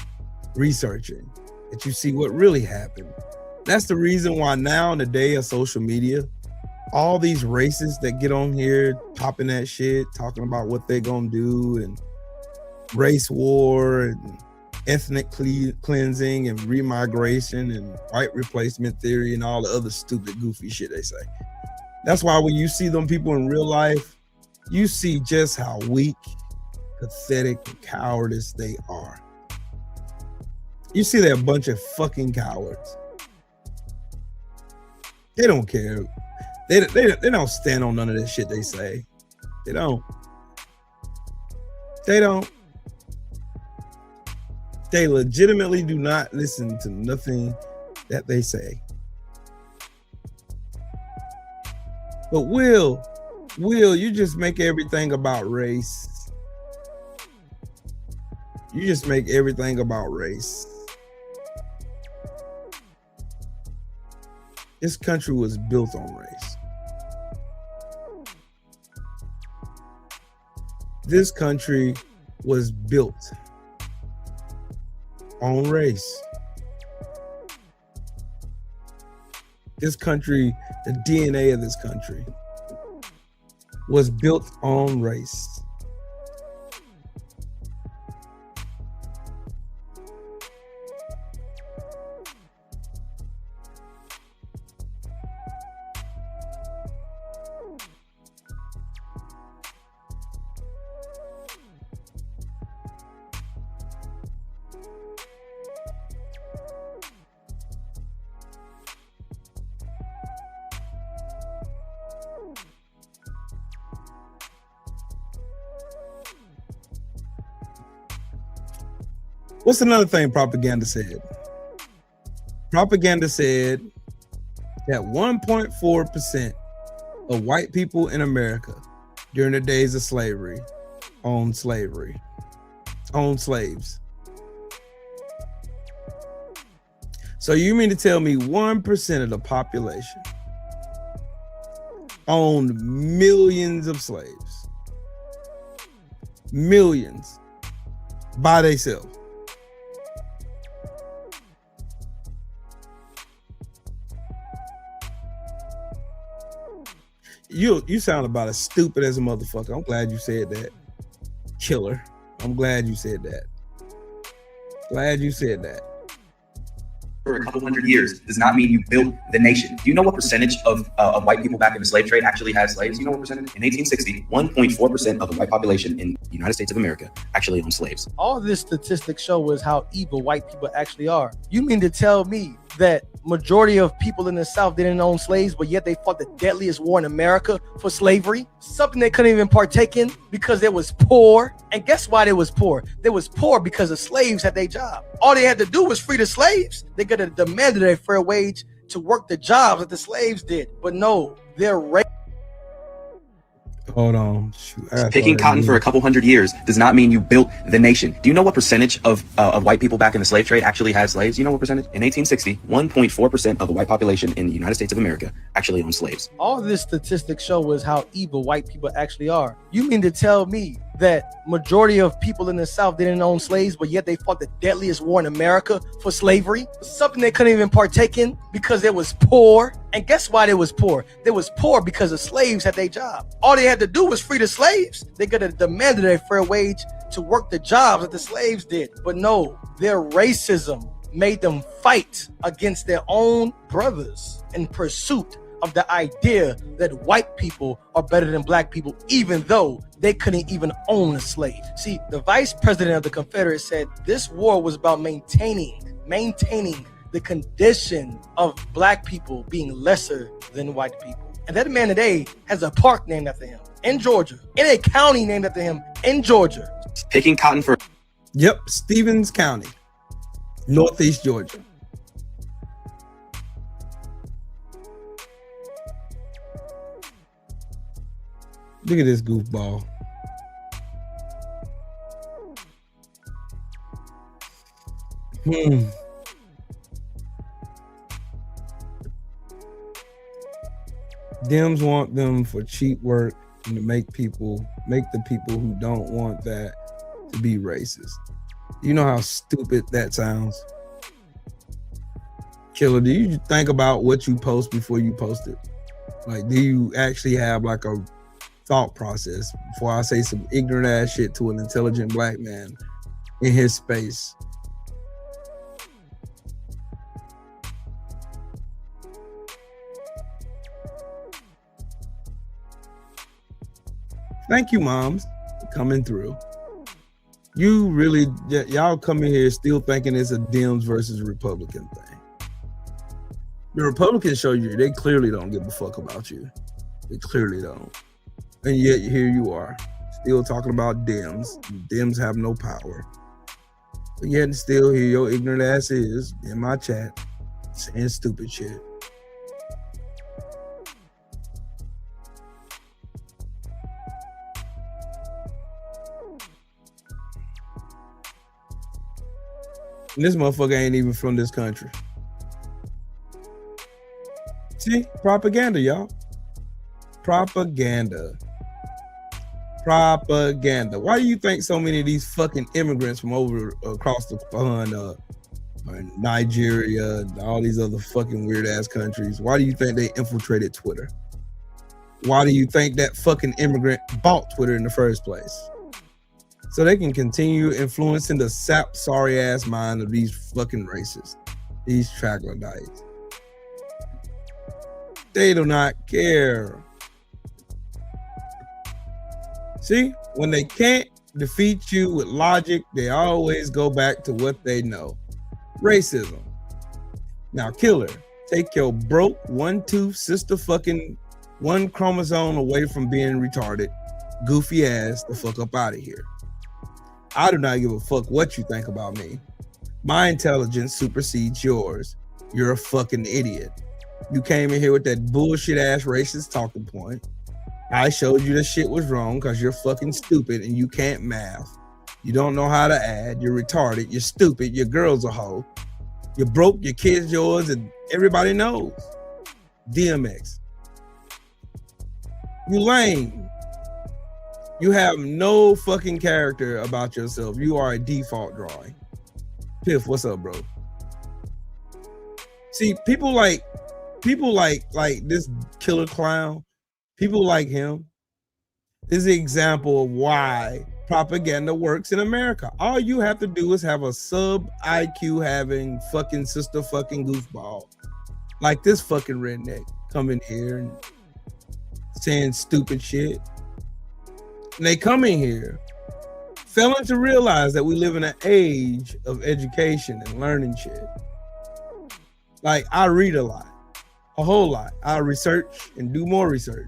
A: researching that you see what really happened. That's the reason why now in the day of social media, all these racists that get on here popping that shit, talking about what they're gonna do and race war and ethnic cleansing and remigration and white replacement theory and all the other stupid goofy shit they say. That's why when you see them people in real life, you see just how weak, pathetic, and cowardice they are. You see they're a bunch of fucking cowards. They don't care. They don't stand on none of this shit they say. They don't. They don't. They legitimately do not listen to nothing that they say. But Will, you just make everything about race. You just make everything about race. This country was built on race. This country was built on race. This country, the DNA of this country was built on race. What's another thing propaganda said? Propaganda said that 1.4% of white people in America during the days of slavery owned slaves. So you mean to tell me 1% of the population owned millions of slaves? Millions by themselves. You sound about as stupid as a motherfucker. I'm glad you said that. Killer. I'm glad you said that. Glad you said that.
B: For a couple hundred years does not mean you built the nation. Do you know what percentage of white people back in the slave trade actually had slaves? Do you know what percentage? In 1860, 1.4% of the white population in the United States of America actually owned slaves.
C: All this statistics show is how evil white people actually are. You mean to tell me that majority of people in the South didn't own slaves, but yet they fought the deadliest war in America for slavery? Something they couldn't even partake in because they was poor. And guess why they was poor? They was poor because the slaves had their job. All they had to do was free the slaves. They could have demanded a fair wage to work the jobs that the slaves did. But no, they're
A: Hold on. Shoot,
B: picking cotton for a couple hundred years does not mean you built the nation. Do you know what percentage of white people back in the slave trade actually had slaves? Do you know what percentage? In 1860, 1.4% of the white population in the United States of America actually owned slaves.
C: All this statistics show is how evil white people actually are. You mean to tell me that majority of people in the South didn't own slaves, but yet they fought the deadliest war in America for slavery? Something they couldn't even partake in because they was poor. And guess why they was poor? They was poor because the slaves had their job. All they had to do was free the slaves. They could have demanded a fair wage to work the jobs that the slaves did. But no, their racism made them fight against their own brothers in pursuit of the idea that white people are better than black people, even though they couldn't even own a slave. See, the vice president of the Confederates said this war was about maintaining the condition of black people being lesser than white people. And that man today has a park named after him in Georgia, in a county named after him in Georgia.
B: Picking cotton for...
A: Yep, Stevens County, Northeast Georgia. Look at this goofball. Dems want them for cheap work and to make the people who don't want that to be racist. You know how stupid that sounds? Killer, do you think about what you post before you post it? Like, do you actually have like a thought process before I say some ignorant ass shit to an intelligent black man in his space? Thank you, moms, for coming through. You really, y'all coming here still thinking it's a Dems versus Republican thing. The Republicans show you they clearly don't give a fuck about you. They clearly don't. And yet here you are, still talking about Dems. Dems have no power. But yet still here your ignorant ass is in my chat saying stupid shit. And this motherfucker ain't even from this country. See, propaganda, y'all. Propaganda. Why do you think so many of these fucking immigrants from over across the pond or Nigeria, and all these other fucking weird ass countries. Why do you think they infiltrated Twitter? Why do you think that fucking immigrant bought Twitter in the first place? So they can continue influencing the sap sorry ass mind of these fucking racists, these troglodytes. They do not care. See, when they can't defeat you with logic, they always go back to what they know. Racism. Now, killer, take your broke one-tooth sister fucking one chromosome away from being retarded, goofy ass the fuck up out of here. I do not give a fuck what you think about me. My intelligence supersedes yours. You're a fucking idiot. You came in here with that bullshit ass racist talking point. I showed you the shit was wrong because you're fucking stupid and you can't math. You don't know how to add. You're retarded. You're stupid. Your girl's a hoe. You're broke. Your kid's yours, and everybody knows. DMX. You lame. You have no fucking character about yourself. You are a default drawing. Piff, what's up, bro? See, people like this killer clown, people like him is the example of why propaganda works in America. All you have to do is have a sub IQ having fucking sister fucking goofball like this fucking redneck come in here and saying stupid shit. And they come in here failing to realize that we live in an age of education and learning shit. Like, I read a lot, a whole lot. I research and do more research.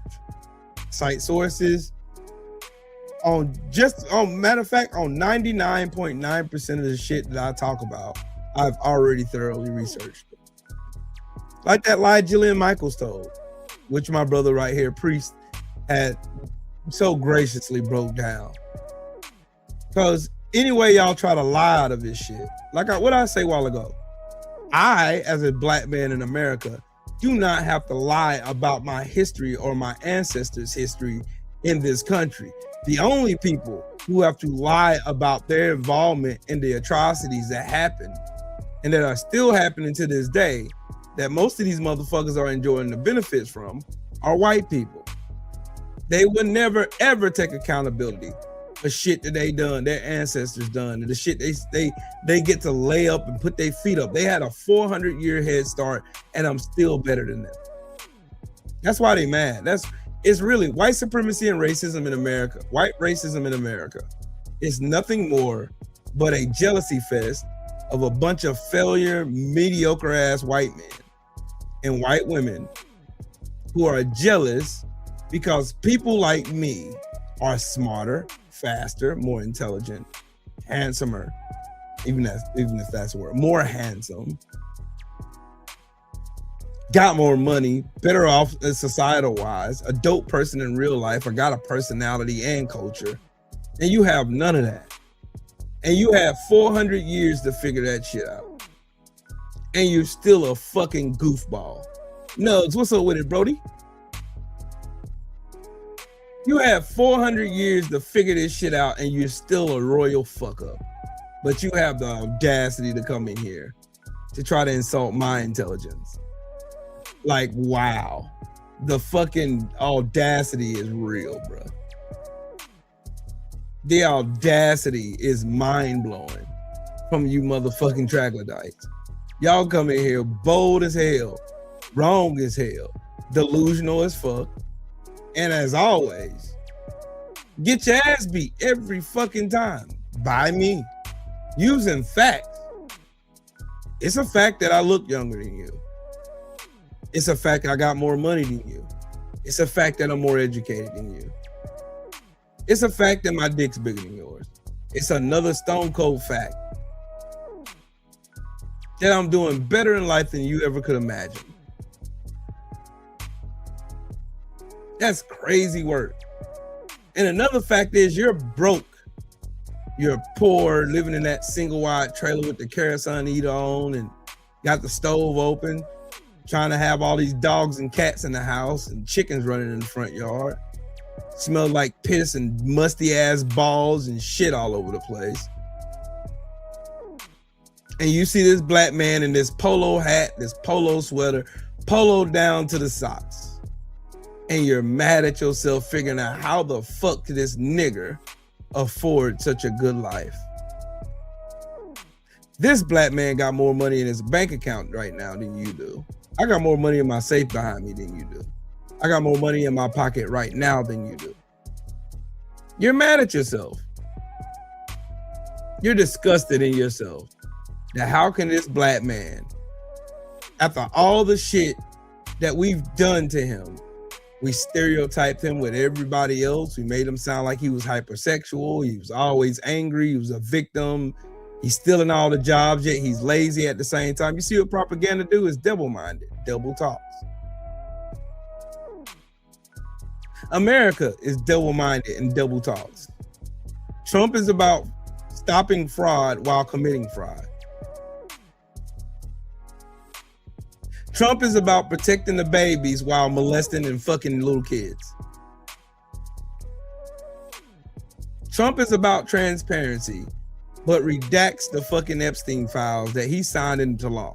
A: Cite sources matter of fact, on 99.9% of the shit that I talk about, I've already thoroughly researched. Like that lie Jillian Michaels told, which my brother right here, Priest, had so graciously broke down. Because anyway y'all try to lie out of this shit, like what I say a while ago, I, as a black man in America, do not have to lie about my history or my ancestors' history in this country. The only people who have to lie about their involvement in the atrocities that happened and that are still happening to this day, that most of these motherfuckers are enjoying the benefits from, are white people. They would never ever take accountability for shit that they done, their ancestors done, and the shit they get to lay up and put their feet up. They had a 400-year head start, and I'm still better than them. That's why they mad. It's really white supremacy and racism in America. White racism in America is nothing more but a jealousy fest of a bunch of failure, mediocre ass white men and white women who are jealous because people like me are smarter, faster, more intelligent, handsomer, even if that's a word, more handsome, got more money, better off societal wise, a dope person in real life, or got a personality and culture, and you have none of that. And you have 400 years to figure that shit out. And you're still a fucking goofball. Nugs, what's up with it, Brody? You have 400 years to figure this shit out and you're still a royal fuck up. But you have the audacity to come in here to try to insult my intelligence. Like, wow. The fucking audacity is real, bro. The audacity is mind-blowing from you motherfucking troglodytes. Y'all come in here bold as hell, wrong as hell, delusional as fuck, and as always, get your ass beat every fucking time by me using facts. It's a fact that I look younger than you. It's a fact that I got more money than you. It's a fact that I'm more educated than you. It's a fact that my dick's bigger than yours. It's another stone cold fact that I'm doing better in life than you ever could imagine. That's crazy work. And another fact is you're broke. You're poor, living in that single wide trailer with the kerosene heater on and got the stove open, trying to have all these dogs and cats in the house and chickens running in the front yard. Smell like piss and musty ass balls and shit all over the place. and you see this black man in this polo hat, this polo sweater, polo down to the socks, and you're mad at yourself figuring out how the fuck did this nigger afford such a good life. This black man got more money in his bank account right now than you do. I got more money in my safe behind me than you do. I got more money in my pocket right now than you do. You're mad at yourself. You're disgusted in yourself. Now, how can this black man, after all the shit that we've done to him, we stereotyped him with everybody else. We made him sound like he was hypersexual. He was always angry. He was a victim. He's stealing all the jobs, yet he's lazy at the same time. You see what propaganda do? Is double-minded, double talks. America is double-minded and double talks. Trump is about stopping fraud while committing fraud. Trump is about protecting the babies while molesting and fucking little kids. Trump is about transparency, but redacts the fucking Epstein files that he signed into law.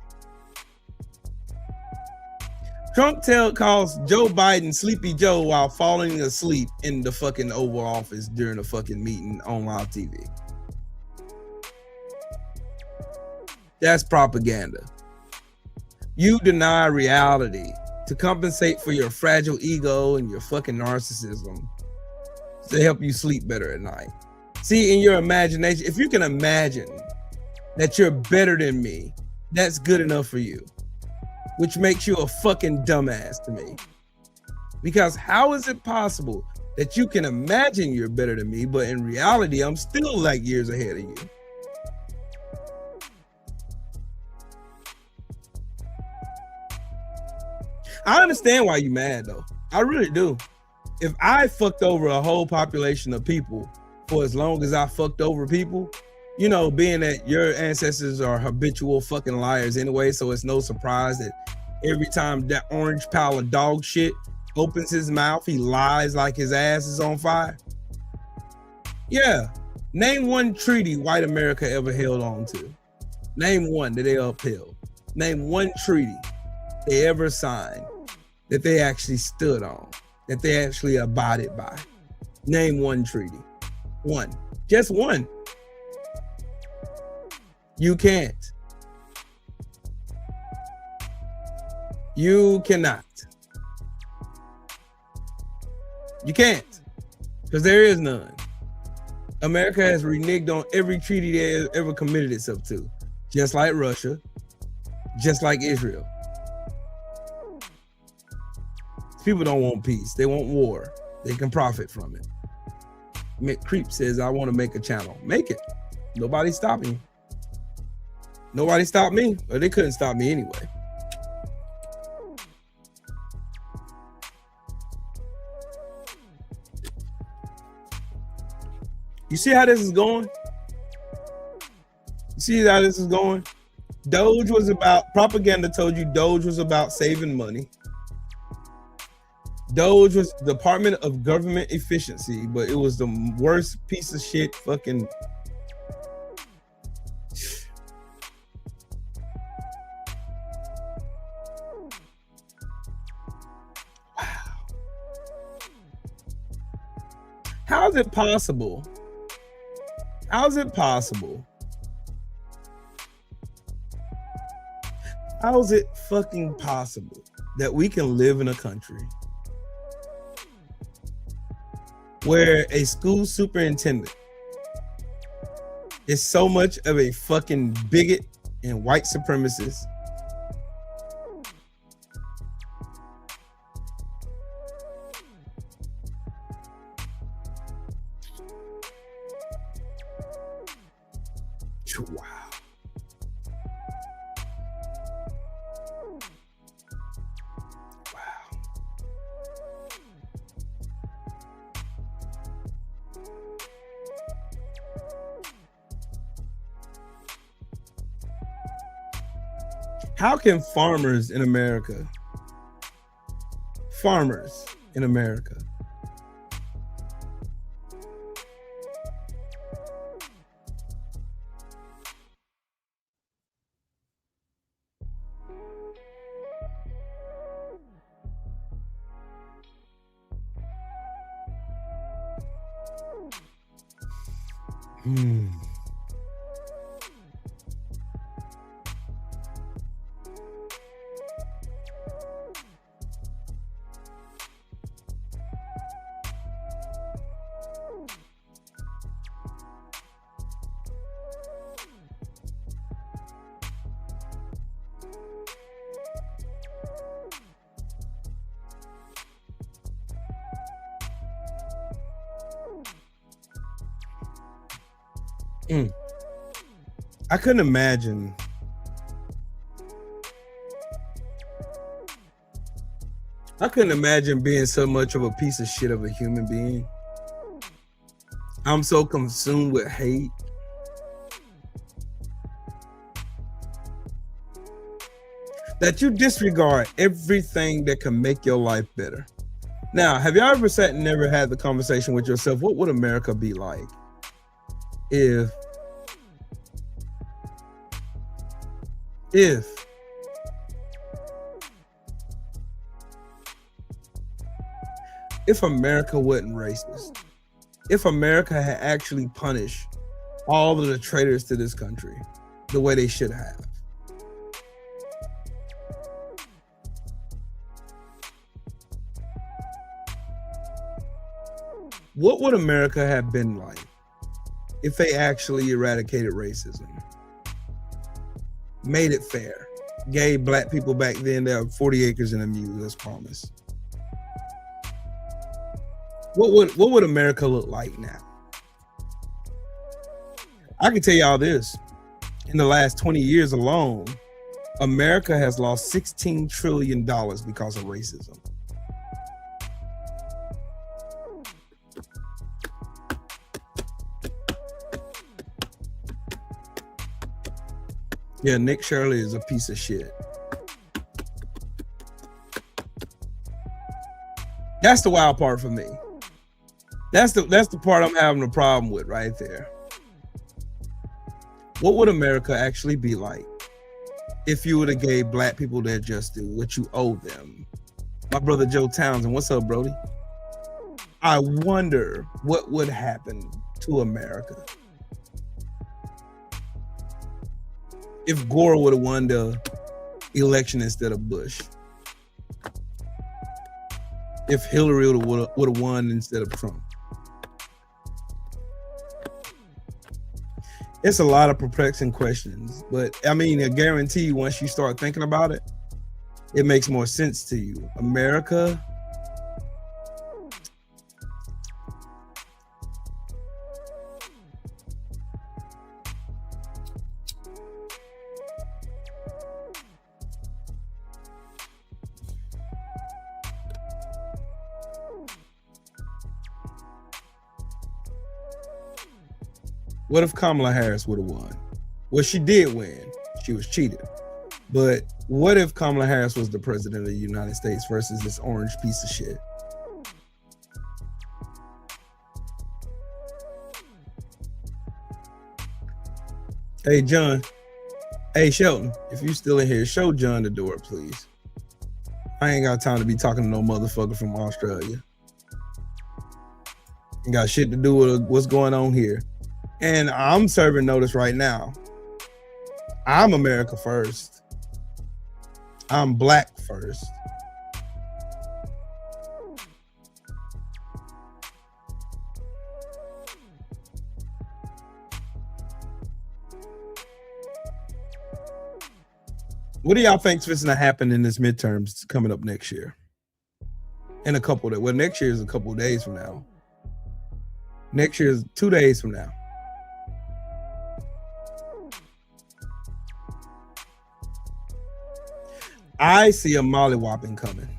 A: Trump calls Joe Biden Sleepy Joe while falling asleep in the fucking Oval Office during a fucking meeting on live TV. That's propaganda. You deny reality to compensate for your fragile ego and your fucking narcissism to help you sleep better at night. See, in your imagination, if you can imagine that you're better than me, that's good enough for you, which makes you a fucking dumbass to me. Because how is it possible that you can imagine you're better than me, but in reality, I'm still like years ahead of you? I understand why you're mad though. I really do. If I fucked over a whole population of people for as long as I fucked over people, you know, being that your ancestors are habitual fucking liars anyway, so it's no surprise that every time that orange pile of dog shit opens his mouth, he lies like his ass is on fire. Yeah. Name one treaty white America ever held on to. Name one that they upheld. Name one treaty they ever signed that they actually stood on, that they actually abided by. Name one treaty. One. Just one. You can't. You cannot. You can't. Because there is none. America has reneged on every treaty they has ever committed itself to. Just like Russia. Just like Israel. People don't want peace. They want war. They can profit from it. Creep says, I want to make a channel. Make it. Nobody's stopping you. Nobody stopped me. Or they couldn't stop me anyway. You see how this is going? You see how this is going? Doge was about, propaganda told you Doge was about saving money. Doge was Department of Government Efficiency, but it was the worst piece of shit fucking. Wow. How is it possible? How is it possible? How is it fucking possible that we can live in a country where a school superintendent is so much of a fucking bigot and white supremacist? Wow. How can farmers in America Hmm. I couldn't imagine being so much of a piece of shit of a human being. I'm so consumed with hate. That you disregard everything that can make your life better. Now, have y'all ever sat and never had the conversation with yourself, what would America be like if America wasn't racist? If America had actually punished all of the traitors to this country the way they should have? What would America have been like if they actually eradicated racism, made it fair, gave black people back then their 40 acres and a mule as promised? What would America look like now? I can tell y'all this. In the last 20 years alone, America has lost $16 trillion because of racism. Yeah, Nick Shirley is a piece of shit. That's the wild part for me. That's the part I'm having a problem with right there. What would America actually be like if you would have gave black people their just due, what you owe them? My brother Joe Townsend, what's up, Brody? I wonder what would happen to America if Gore would have won the election instead of Bush. If Hillary would have won instead of Trump. It's a lot of perplexing questions, but I mean, I guarantee you, once you start thinking about it, it makes more sense to you. America, what if Kamala Harris would have won? Well, she did win. She was cheated. But what if Kamala Harris was the president of the United States versus this orange piece of shit? Hey, John. Hey, Shelton, if you still in here, show John the door, please. I ain't got time to be talking to no motherfucker from Australia. Ain't got shit to do with what's going on here. And I'm serving notice right now. I'm America first. I'm black first. What do y'all think's fixing to happen in this midterms coming up next year? In a couple of days. Well, next year is a couple of days from now. Next year is 2 days from now. I see a mollywopping coming.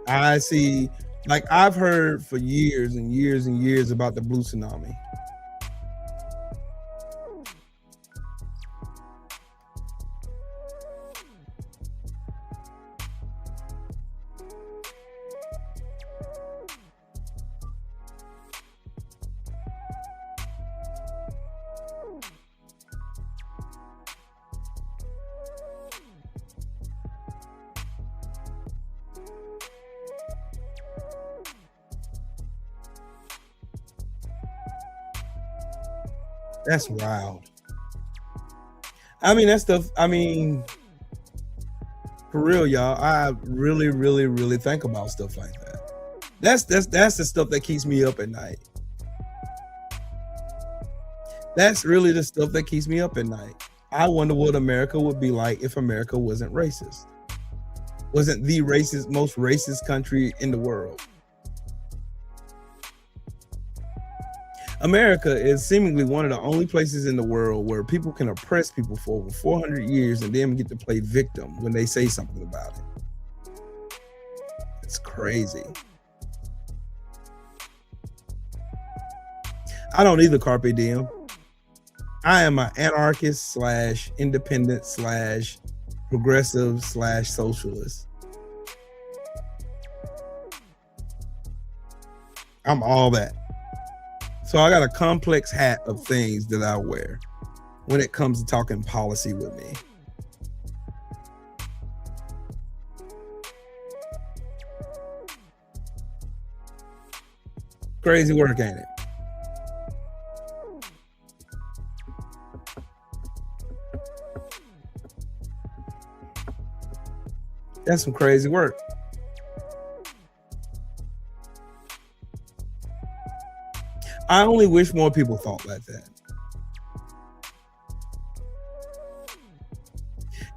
A: I see, like, I've heard for years and years and years about the blue tsunami. That's wild. I mean, that stuff, I mean, for real, y'all, I really, really, really think about stuff like that. That's the stuff that keeps me up at night. That's really the stuff that keeps me up at night. I wonder what America would be like if America wasn't racist. Wasn't the most racist country in the world. America is seemingly one of the only places in the world where people can oppress people for over 400 years and then get to play victim when they say something about it. It's crazy. I don't either, Carpe Diem. I am an anarchist / independent / progressive / socialist. I'm all that. So I got a complex hat of things that I wear when it comes to talking policy with me. Crazy work, ain't it? That's some crazy work. I only wish more people thought like that.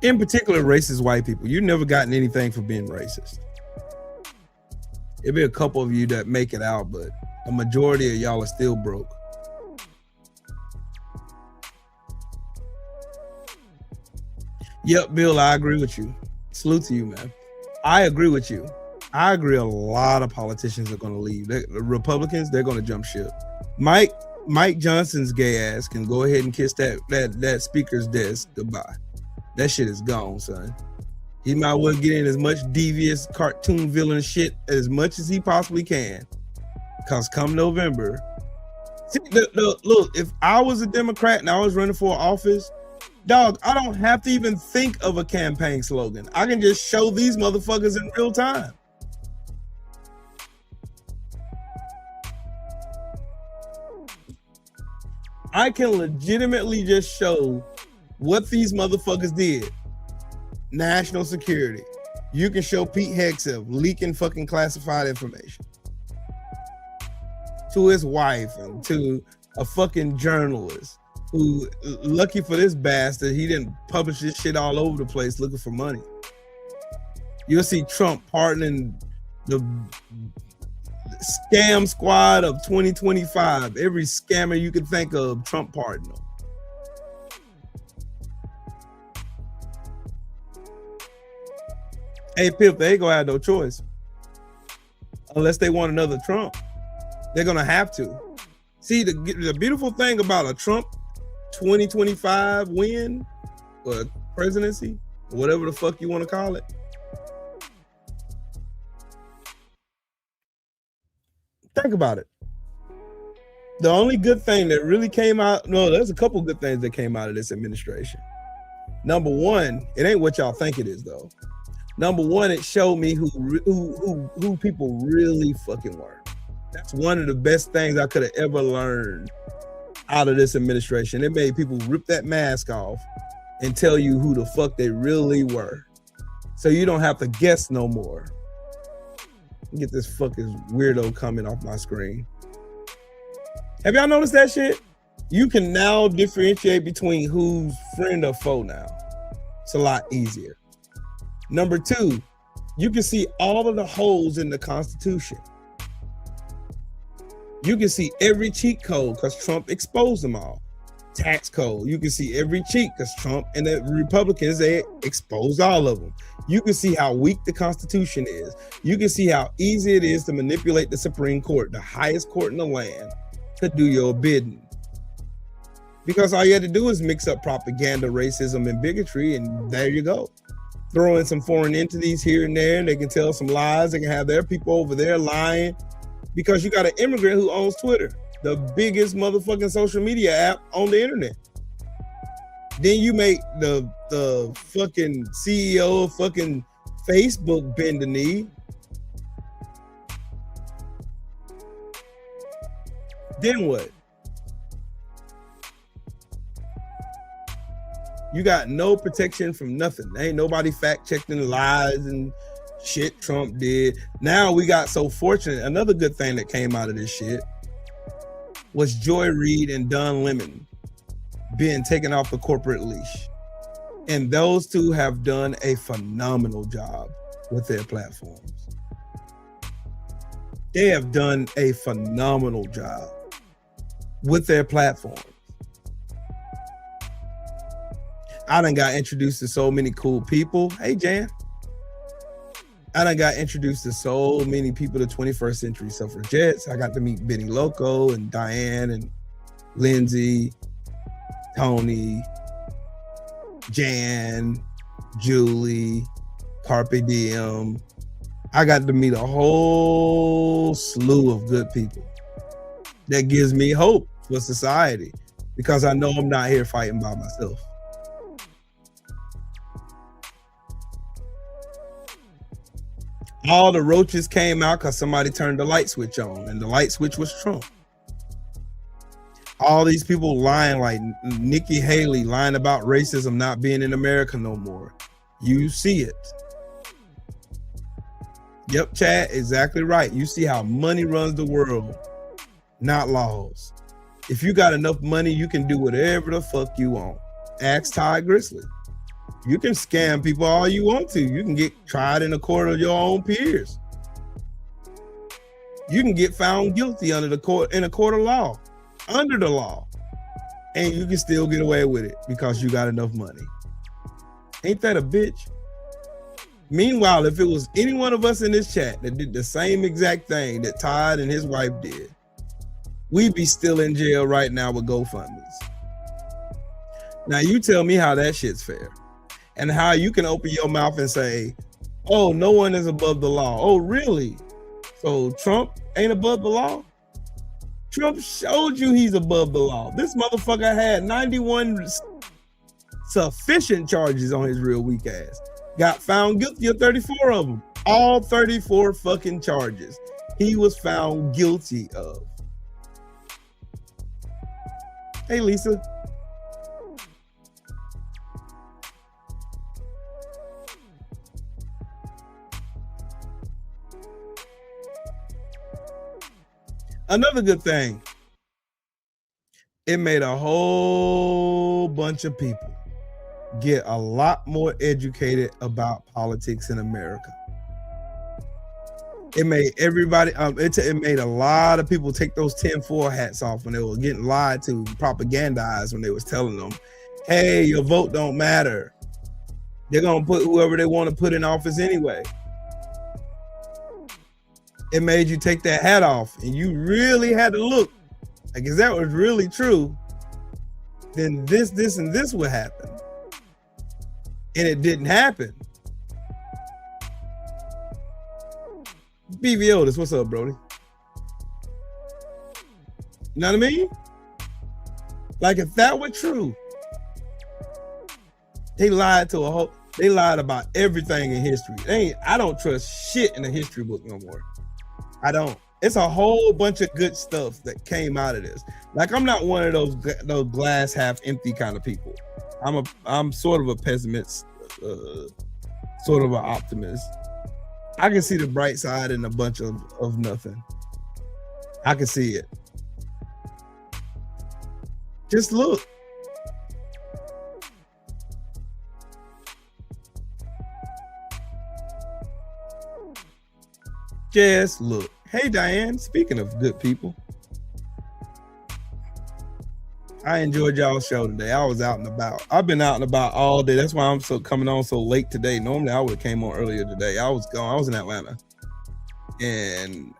A: In particular, racist white people. You've never gotten anything for being racist. There'll be a couple of you that make it out, but a majority of y'all are still broke. Yep, Bill, I agree with you. Salute to you, man. I agree with you. I agree a lot of politicians are going to leave. The Republicans, they're going to jump ship. Mike Johnson's gay ass can go ahead and kiss that speaker's desk goodbye. That shit is gone, son. He might well get in as much devious cartoon villain shit as much as he possibly can. Because come November, see, look, if I was a Democrat and I was running for office, dog, I don't have to even think of a campaign slogan. I can just show these motherfuckers in real time. I can legitimately just show what these motherfuckers did. National security. You can show Pete Hegseth leaking fucking classified information to his wife and to a fucking journalist who, lucky for this bastard, he didn't publish this shit all over the place looking for money. You'll see Trump pardoning the scam squad of 2025. Every scammer you can think of, Trump pardoned them. Hey, Pip, they ain't gonna have no choice. Unless they want another Trump. They're gonna have to. See, the beautiful thing about a Trump 2025 win or presidency, or whatever the fuck you want to call it, think about it. The only good thing that really came out, no, there's a couple good things that came out of this administration. Number one, it ain't what y'all think it is, though. Number one, it showed me who people really fucking were. That's one of the best things I could have ever learned out of this administration. It made people rip that mask off and tell you who the fuck they really were. So you don't have to guess no more. Get this fucking weirdo coming off my screen. Have y'all noticed that shit? You can now differentiate between who's friend or foe now. It's a lot easier. Number two, you can see all of the holes in the Constitution. You can see every cheat code because Trump exposed them all. Tax code, you can see every cheat because Trump and the Republicans, they exposed all of them. You can see how weak the Constitution is. You can see how easy it is to manipulate the Supreme Court, the highest court in the land, to do your bidding. Because all you had to do is mix up propaganda, racism, and bigotry, and there you go. Throw in some foreign entities here and there, and they can tell some lies. They can have their people over there lying. Because you got an immigrant who owns Twitter, the biggest motherfucking social media app on the internet. Then you make the fucking CEO of fucking Facebook bend the knee. Then what? You got no protection from nothing. Ain't nobody fact checking lies and shit Trump did. Now we got so fortunate. Another good thing that came out of this shit was Joy Reid and Don Lemon being taken off the corporate leash. And those two have done a phenomenal job with their platforms. They have done a phenomenal job with their platforms. I done got introduced to so many cool people. Hey, Jan. I done got introduced to so many people, the 21st century suffragettes. I got to meet Benny Loco and Diane and Lindsay, Tony, Jan, Julie, Carpe Diem. I got to meet a whole slew of good people. That gives me hope for society because I know I'm not here fighting by myself. All the roaches came out because somebody turned the light switch on, and the light switch was Trump. All these people lying, like Nikki Haley lying about racism not being in America no more. You see it. Yep, Chad, exactly right. You see how money runs the world, not laws. If you got enough money, you can do whatever the fuck you want. Ask Ty Grizzly. You can scam people all you want to. You can get tried in a court of your own peers. You can get found guilty under the court in a court of law, under the law, and you can still get away with it because you got enough money. Ain't that a bitch? Meanwhile, if it was any one of us in this chat that did the same exact thing that Todd and his wife did, we'd be still in jail right now with GoFundMes. Now you tell me how that shit's fair. And how you can open your mouth and say, oh, no one is above the law. Oh, really? So Trump ain't above the law? Trump showed you he's above the law. This motherfucker had 91 sufficient charges on his real weak ass. Got found guilty of 34 of them. All 34 fucking charges he was found guilty of. Hey, Lisa. Another good thing, it made a whole bunch of people get a lot more educated about politics in America. It made everybody, it made a lot of people take those 10-4 hats off when they were getting lied to, propagandized when they was telling them, hey, your vote don't matter. They're gonna put whoever they want to put in office anyway. It made you take that hat off and you really had to look. Like, if that was really true, then this, and this would happen. And it didn't happen. BV Otis, what's up, Brody? You know what I mean? Like, if that were true, they lied about everything in history. I don't trust shit in a history book no more. I don't. It's a whole bunch of good stuff that came out of this. Like, I'm not one of those glass half empty kind of people. I'm sort of a pessimist, sort of an optimist. I can see the bright side in a bunch of nothing. I can see it. Just look. Just look. Hey, Diane, speaking of good people, I enjoyed y'all's show today. I was out and about. I've been out and about all day. That's why I'm coming on so late today. Normally, I would have came on earlier today. I was gone. I was in Atlanta. And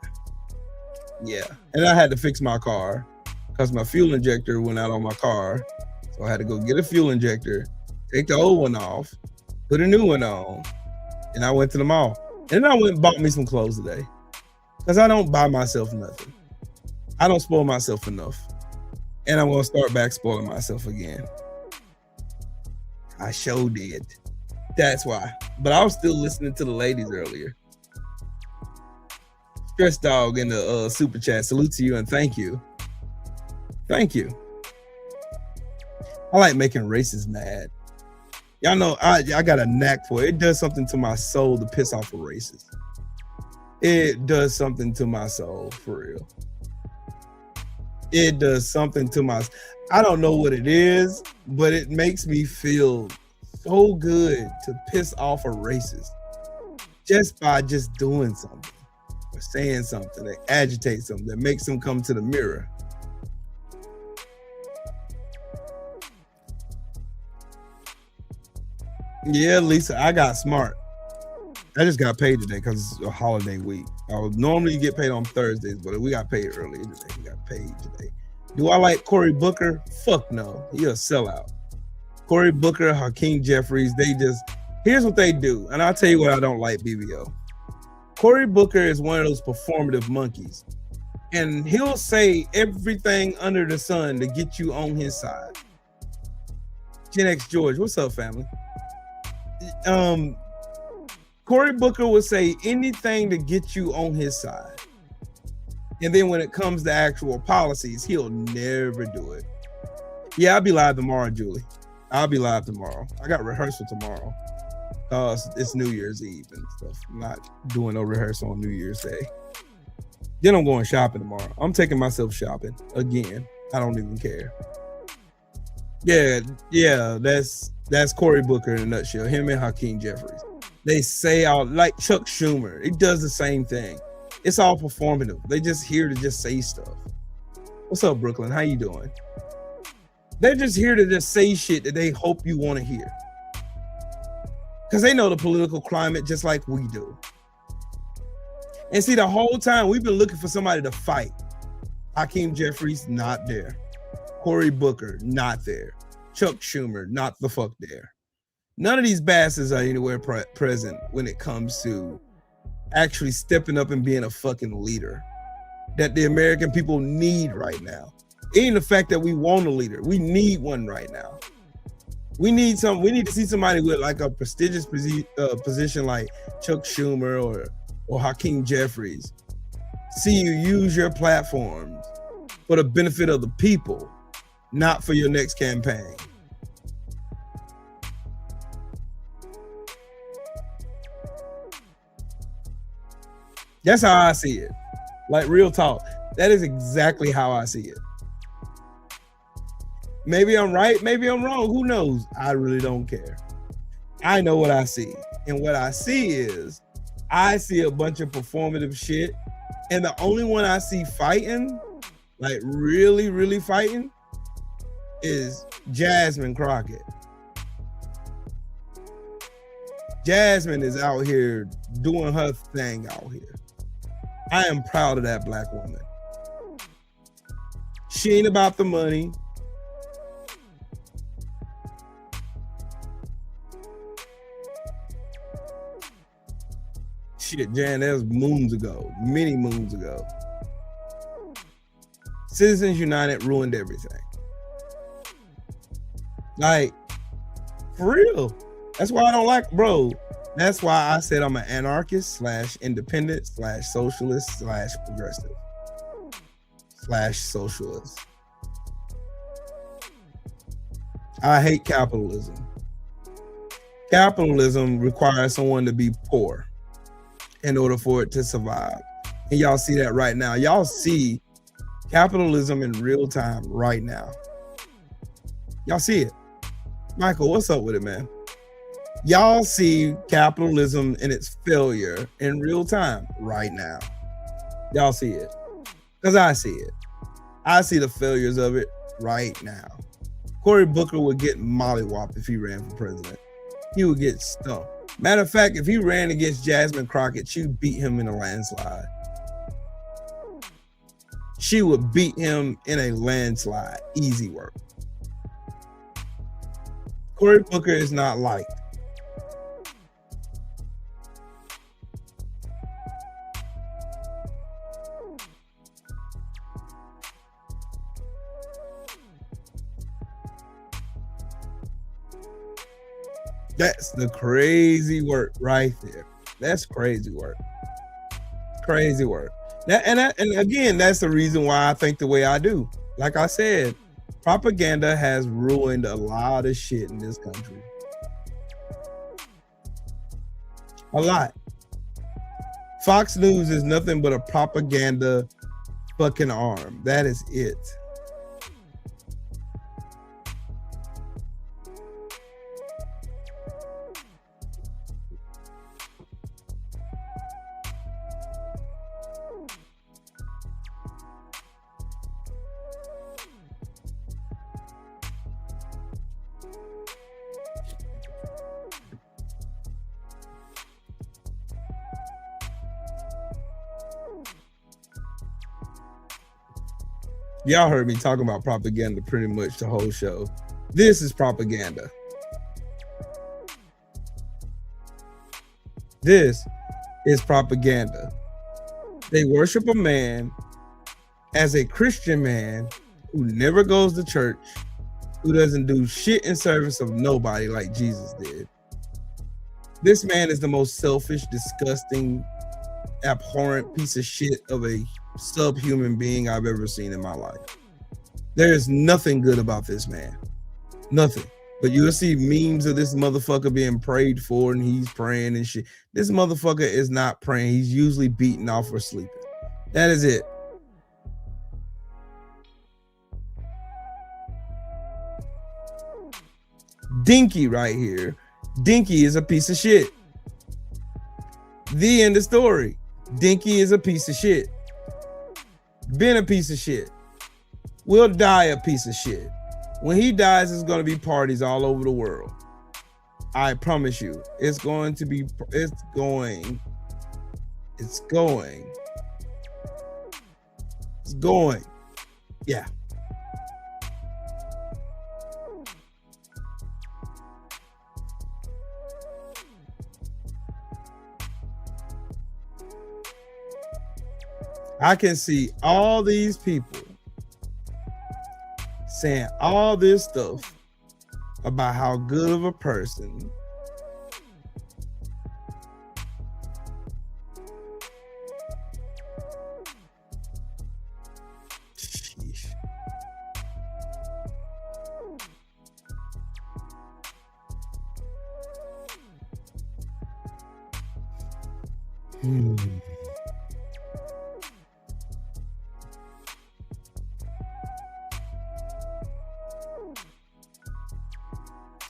A: yeah. And I had to fix my car because my fuel injector went out on my car. So I had to go get a fuel injector, take the old one off, put a new one on, and I went to the mall. And then I went and bought me some clothes today. Because I don't buy myself nothing. I don't spoil myself enough. And I'm going to start back spoiling myself again. I sure did. That's why. But I was still listening to the ladies earlier. Stress Dog in the super chat. Salute to you and thank you. Thank you. I like making racists mad. Y'all know I got a knack for it. It does something to my soul to piss off a racist. It does something to my soul, for real. It does something to my, I don't know what it is, but it makes me feel so good to piss off a racist just by just doing something or saying something that agitates them, that makes them come to the mirror. Yeah, Lisa, I got smart. I just got paid today because it's a holiday week. I would normally get paid on Thursdays, but we got paid early today. We got paid today. Do I like Cory Booker? Fuck no. He a sellout. Cory Booker, Hakeem Jeffries, here's what they do. And I'll tell you what I don't like, BBO. Cory Booker is one of those performative monkeys. And he'll say everything under the sun to get you on his side. Gen X George, what's up, family? Cory Booker will say anything to get you on his side. And then when it comes to actual policies, he'll never do it. Yeah, I'll be live tomorrow, Julie. I'll be live tomorrow. I got rehearsal tomorrow. It's New Year's Eve and stuff. I'm not doing no rehearsal on New Year's Day. Then I'm going shopping tomorrow. I'm taking myself shopping again. I don't even care. Yeah, that's Cory Booker in a nutshell. Him and Hakeem Jeffries. They say out like Chuck Schumer. It does the same thing. It's all performative. They just here to just say stuff. What's up, Brooklyn? How you doing? They're just here to just say shit that they hope you want to hear. Because they know the political climate just like we do. And see, the whole time we've been looking for somebody to fight. Hakeem Jeffries, not there. Cory Booker, not there. Chuck Schumer, not the fuck there. None of these bastards are anywhere present when it comes to actually stepping up and being a fucking leader that the American people need right now. It ain't the fact that we want a leader. We need one right now. We need to see somebody with like a prestigious position like Chuck Schumer or Hakeem Jeffries. See you use your platforms for the benefit of the people, not for your next campaign. That's how I see it. Like real talk. That is exactly how I see it. Maybe I'm right, maybe I'm wrong. Who knows? I really don't care. I know what I see. And what I see is I see a bunch of performative shit. And the only one I see fighting, like really, really fighting, is Jasmine Crockett. Jasmine is out here doing her thing out here. I am proud of that black woman. She ain't about the money. Shit, Jan, that was moons ago, many moons ago. Citizens United ruined everything. Like, for real. That's why I don't like, bro. That's why I said I'm an anarchist / independent / socialist / progressive / socialist. I hate capitalism. Capitalism requires someone to be poor in order for it to survive. And y'all see that right now. Y'all see capitalism in real time right now. Y'all see it. Michael, what's up with it, man? Y'all see capitalism and its failure in real time right now. Y'all see it. Because I see it. I see the failures of it right now. Cory Booker would get mollywopped if he ran for president. He would get stumped. Matter of fact, if he ran against Jasmine Crockett, she'd beat him in a landslide. She would beat him in a landslide. Easy work. Cory Booker is not liked. That's the crazy work right there. That's crazy work. Crazy work. And again, that's the reason why I think the way I do. Like I said, propaganda has ruined a lot of shit in this country. A lot. Fox News is nothing but a propaganda fucking arm. That is it. Y'all heard me talking about propaganda pretty much the whole show. This is propaganda. This is propaganda. They worship a man as a Christian man who never goes to church, who doesn't do shit in service of nobody like Jesus did. This man is the most selfish, disgusting, abhorrent piece of shit of a subhuman being I've ever seen in my life. There is nothing good about this man. Nothing. But you'll see memes of this motherfucker being prayed for and he's praying and shit. This motherfucker is not praying. He's usually beaten off or sleeping. That is it. Dinky right here. Dinky is a piece of shit. The end of story. Dinky is a piece of shit. Been a piece of shit. Will die a piece of shit. When he dies, it's going to be parties all over the world. I promise you. It's going. Yeah. I can see all these people saying all this stuff about how good of a person sheesh.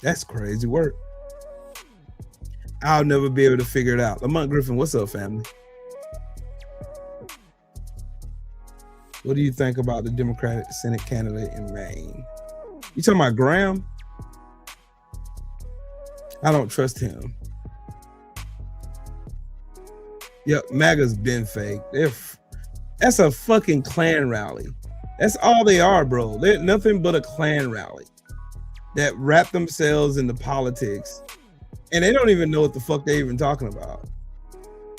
A: That's crazy work. I'll never be able to figure it out. Lamont Griffin, what's up, family? What do you think about the Democratic Senate candidate in Maine? You talking about Graham? I don't trust him. Yep, MAGA's been fake. That's a fucking Klan rally. That's all they are, bro. They're nothing but a Klan rally that wrap themselves into politics, and they don't even know what the fuck they're even talking about.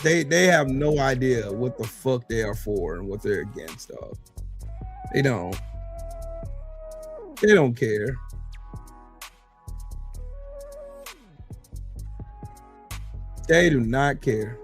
A: They have no idea what the fuck they are for and what they're against of. They don't care. They do not care.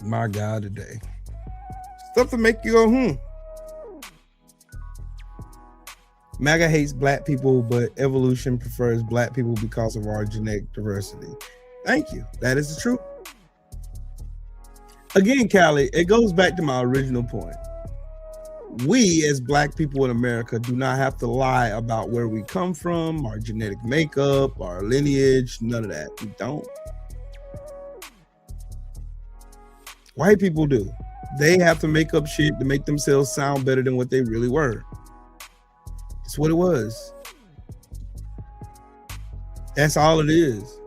A: My God, today. Stuff to make you go, MAGA hates black people, but evolution prefers black people because of our genetic diversity. Thank you. That is the truth. Again, Callie, it goes back to my original point. We, as black people in America, do not have to lie about where we come from, our genetic makeup, our lineage, none of that. We don't. White people do. They have to make up shit to make themselves sound better than what they really were. It's what it was. That's all it is.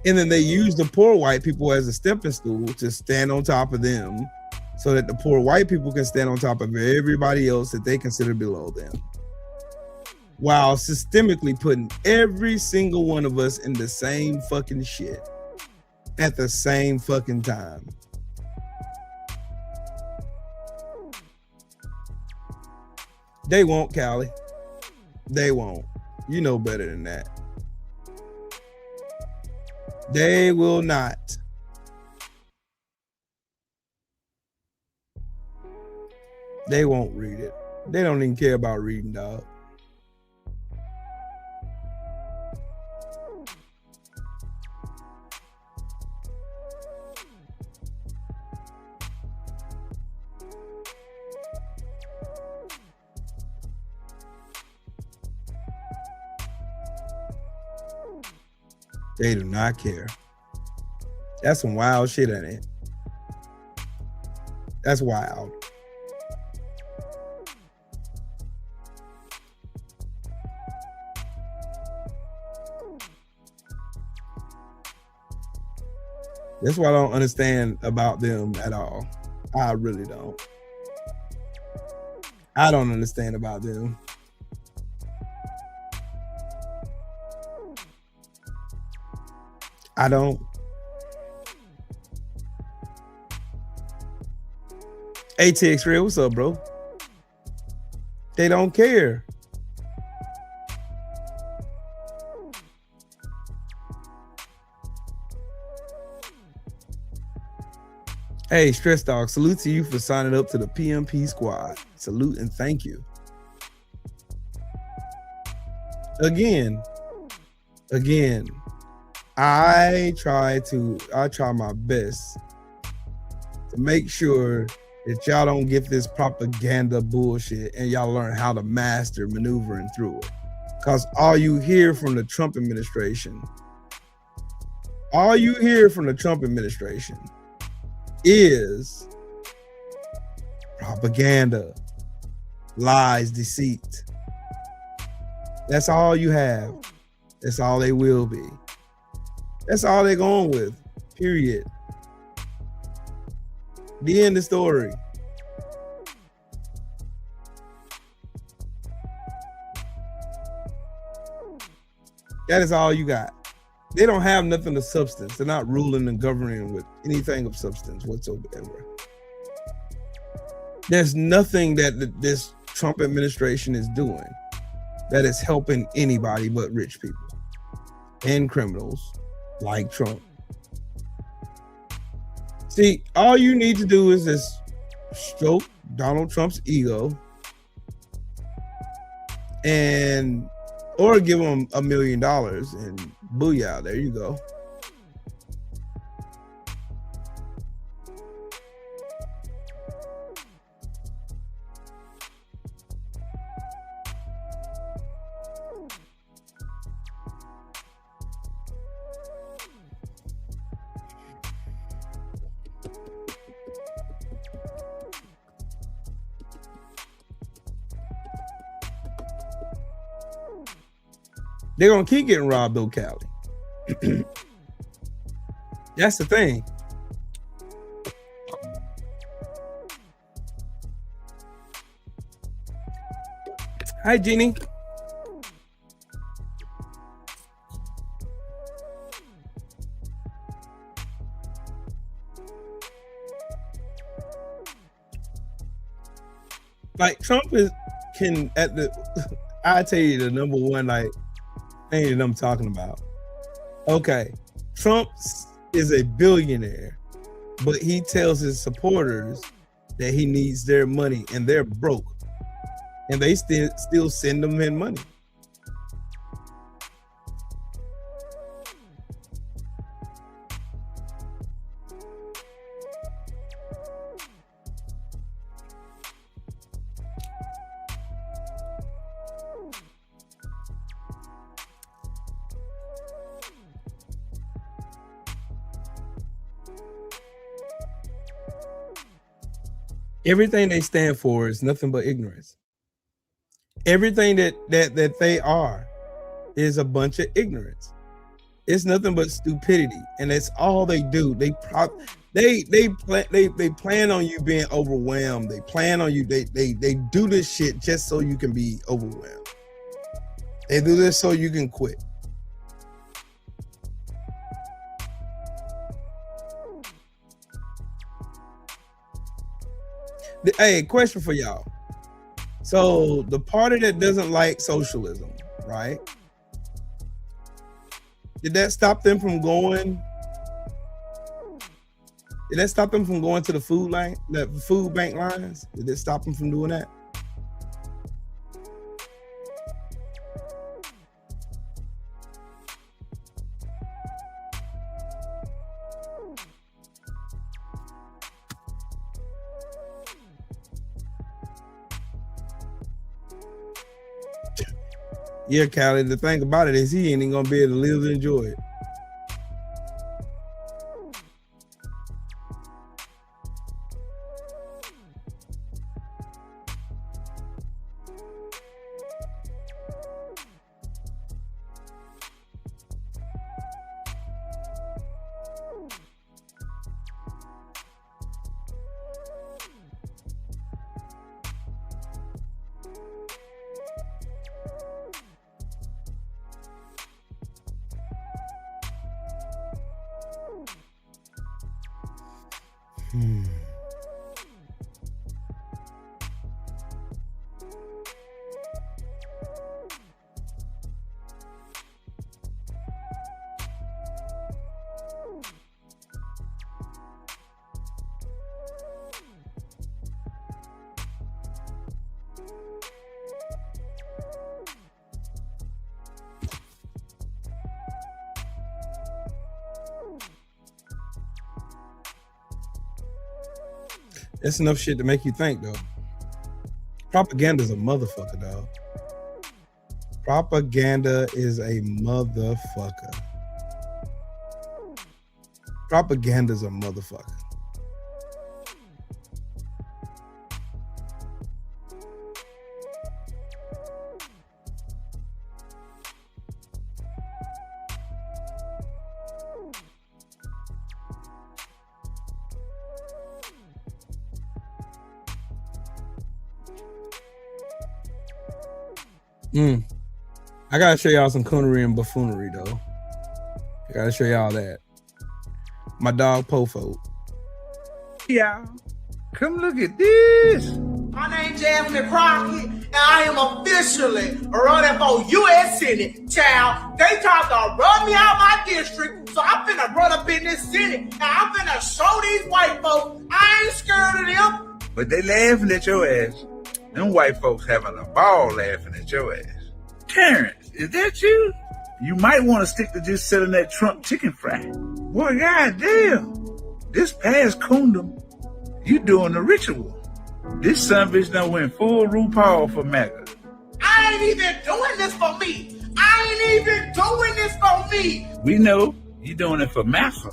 A: And then they use the poor white people as a stepping stool to stand on top of them so that the poor white people can stand on top of everybody else that they consider below them, while systemically putting every single one of us in the same fucking shit at the same fucking time. They won't, Callie. They won't. You know better than that. They will not. They won't read it. They don't even care about reading, dog. They do not care. That's some wild shit, ain't it? That's wild. That's what I don't understand about them at all. I really don't. I don't understand about them. I don't. ATX Real, what's up, bro? They don't care. Hey, Stress Dog, salute to you for signing up to the PMP squad. Salute and thank you. Again, I try my best to make sure that y'all don't get this propaganda bullshit and y'all learn how to master maneuvering through it. Because all you hear from the Trump administration is propaganda, lies, deceit. That's all you have. That's all they will be. That's all they're going with, period. The end of story. That is all you got. They don't have nothing of substance. They're not ruling and governing with anything of substance whatsoever. There's nothing that this Trump administration is doing that is helping anybody but rich people and criminals like Trump. See, all you need to do is just stroke Donald Trump's ego or give him $1 million and booyah, there you go. They're gonna keep getting robbed though, Callie. That's the thing. Hi, Jeannie. Like Trump I tell you the number one thing that I'm talking about. Okay, Trump is a billionaire, but he tells his supporters that he needs their money and they're broke, and they still send them in money. Everything they stand for is nothing but ignorance. Everything that they are is a bunch of ignorance. It's nothing but stupidity, and that's all they do. They plan on you being overwhelmed. They plan on you. They do this shit just so you can be overwhelmed. They do this so you can quit. Hey, question for y'all. So the party that doesn't like socialism, right? Did that stop them from going? Did that stop them from going to the food bank lines? Did it stop them from doing that? Yeah, Callie, the thing about it is he ain't even gonna be able to live and enjoy it. It's enough shit to make you think, though. Propaganda's a motherfucker, dog. Propaganda is a motherfucker. Propaganda's a motherfucker. I gotta show y'all some coonery and buffoonery, though. I gotta show y'all that. My dog Pofo.
D: Y'all, come look at this.
E: My name's Jasmine Crockett, and I am officially running for U.S. Senate. Child, they tried to run me out my district, so I'm finna run up in this Senate, and I'm finna show these white folks I ain't scared of them.
D: But they laughing at your ass. Them white folks having a ball laughing at your ass. Terrence, is that you? You might want to stick to just selling that Trump chicken fry. Boy, goddamn. This past Kundum, you doing the ritual. This son bitch done went full RuPaul for MAGA.
E: I ain't even doing this for me. I ain't even doing this for me.
D: We know you doing it for massa.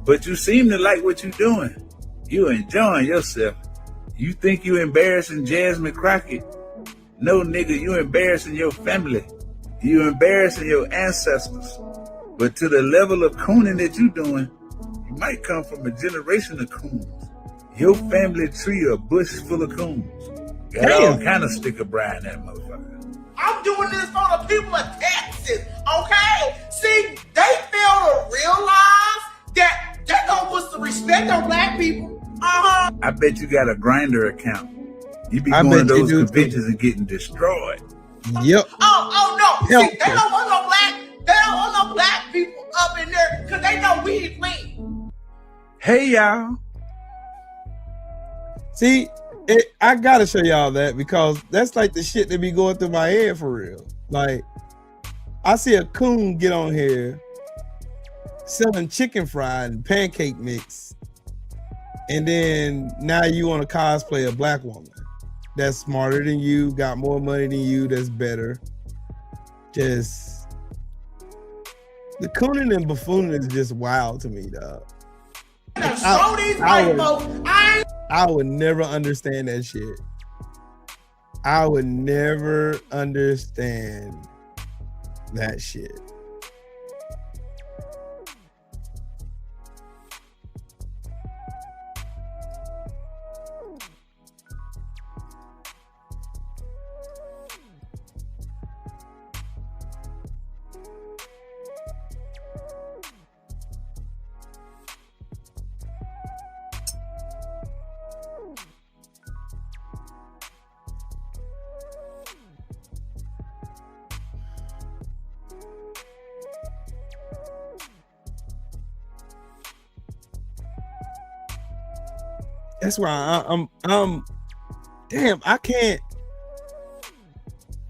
D: But you seem to like what you doing. You enjoying yourself. You think you embarrassing Jasmine Crockett? No, nigga, you embarrassing your family. You embarrassing your ancestors. But to the level of cooning that you doing, you might come from a generation of coons. Your family tree a bush full of coons. Got all kind of sticker bry in that motherfucker.
E: I'm doing this for the people of Texas, okay? See, they fail to realize that they don't put some respect on black people.
D: I bet you got a Grindr account. You be going to those conventions and getting destroyed.
A: Yep.
E: Oh no. See, they don't want no black people up in there because they know we ain't clean.
D: Hey y'all.
A: See, I gotta show y'all that because that's like the shit that be going through my head for real. Like, I see a coon get on here selling chicken fried and pancake mix, and then now you want to cosplay a black woman that's smarter than you, got more money than you, that's better. Just the cooning and buffooning is just wild to me, dog. I would never understand that shit. I would never understand that shit. That's why I'm damn, I can't.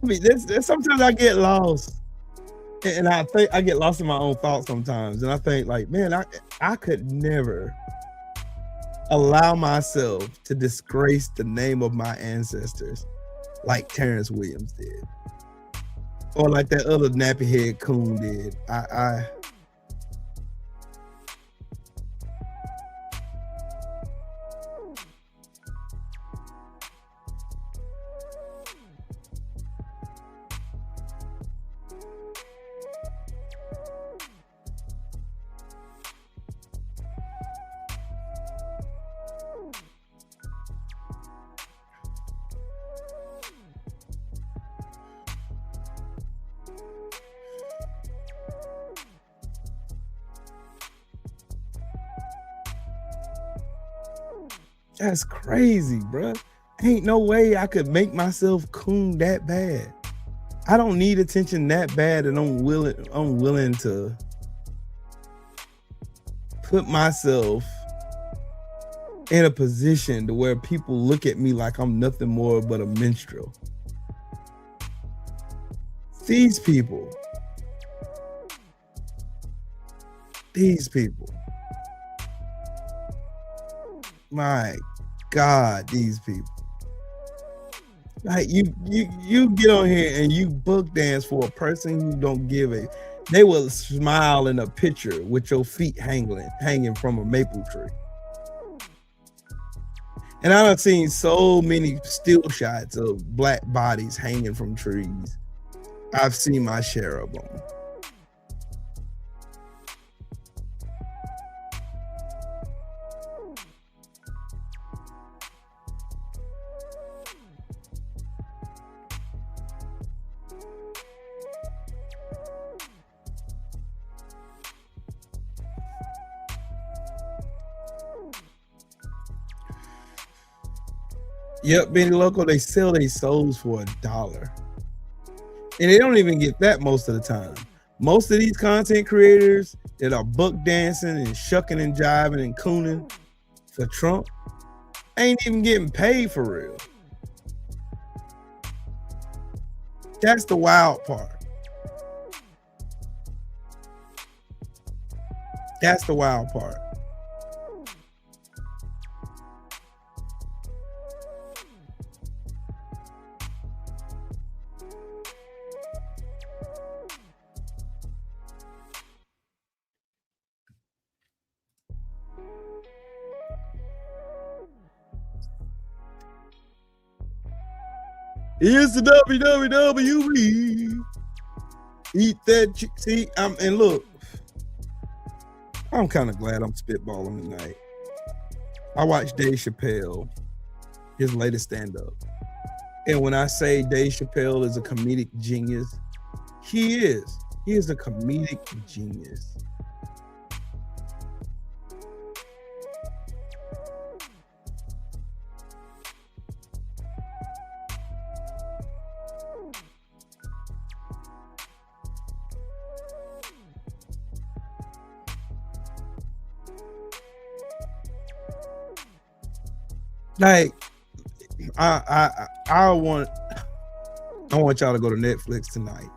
A: I mean, sometimes I get lost, and I think I get lost in my own thoughts sometimes, and I think like, man, I could never allow myself to disgrace the name of my ancestors like Terrence Williams did, or like that other nappy head coon did. That's crazy, bruh. Ain't no way I could make myself coon that bad. I don't need attention that bad, and I'm willing to put myself in a position to where people look at me like I'm nothing more but a minstrel. These people. My God, these people. Like you get on here and you book dance for a person who don't give a. They will smile in a picture with your feet hanging from a maple tree. And I've seen so many still shots of black bodies hanging from trees. I've seen my share of them. Yep, Benny Loco, they sell their souls for $1. And they don't even get that most of the time. Most of these content creators that are book dancing and shucking and jiving and cooning for Trump ain't even getting paid for real. That's the wild part. That's the wild part. Here's the WWE. Eat that. See, and look, I'm kind of glad I'm spitballing tonight. I watched Dave Chappelle, his latest stand-up. And when I say Dave Chappelle is a comedic genius, he is. He is a comedic genius. Like, I want y'all to go to Netflix tonight.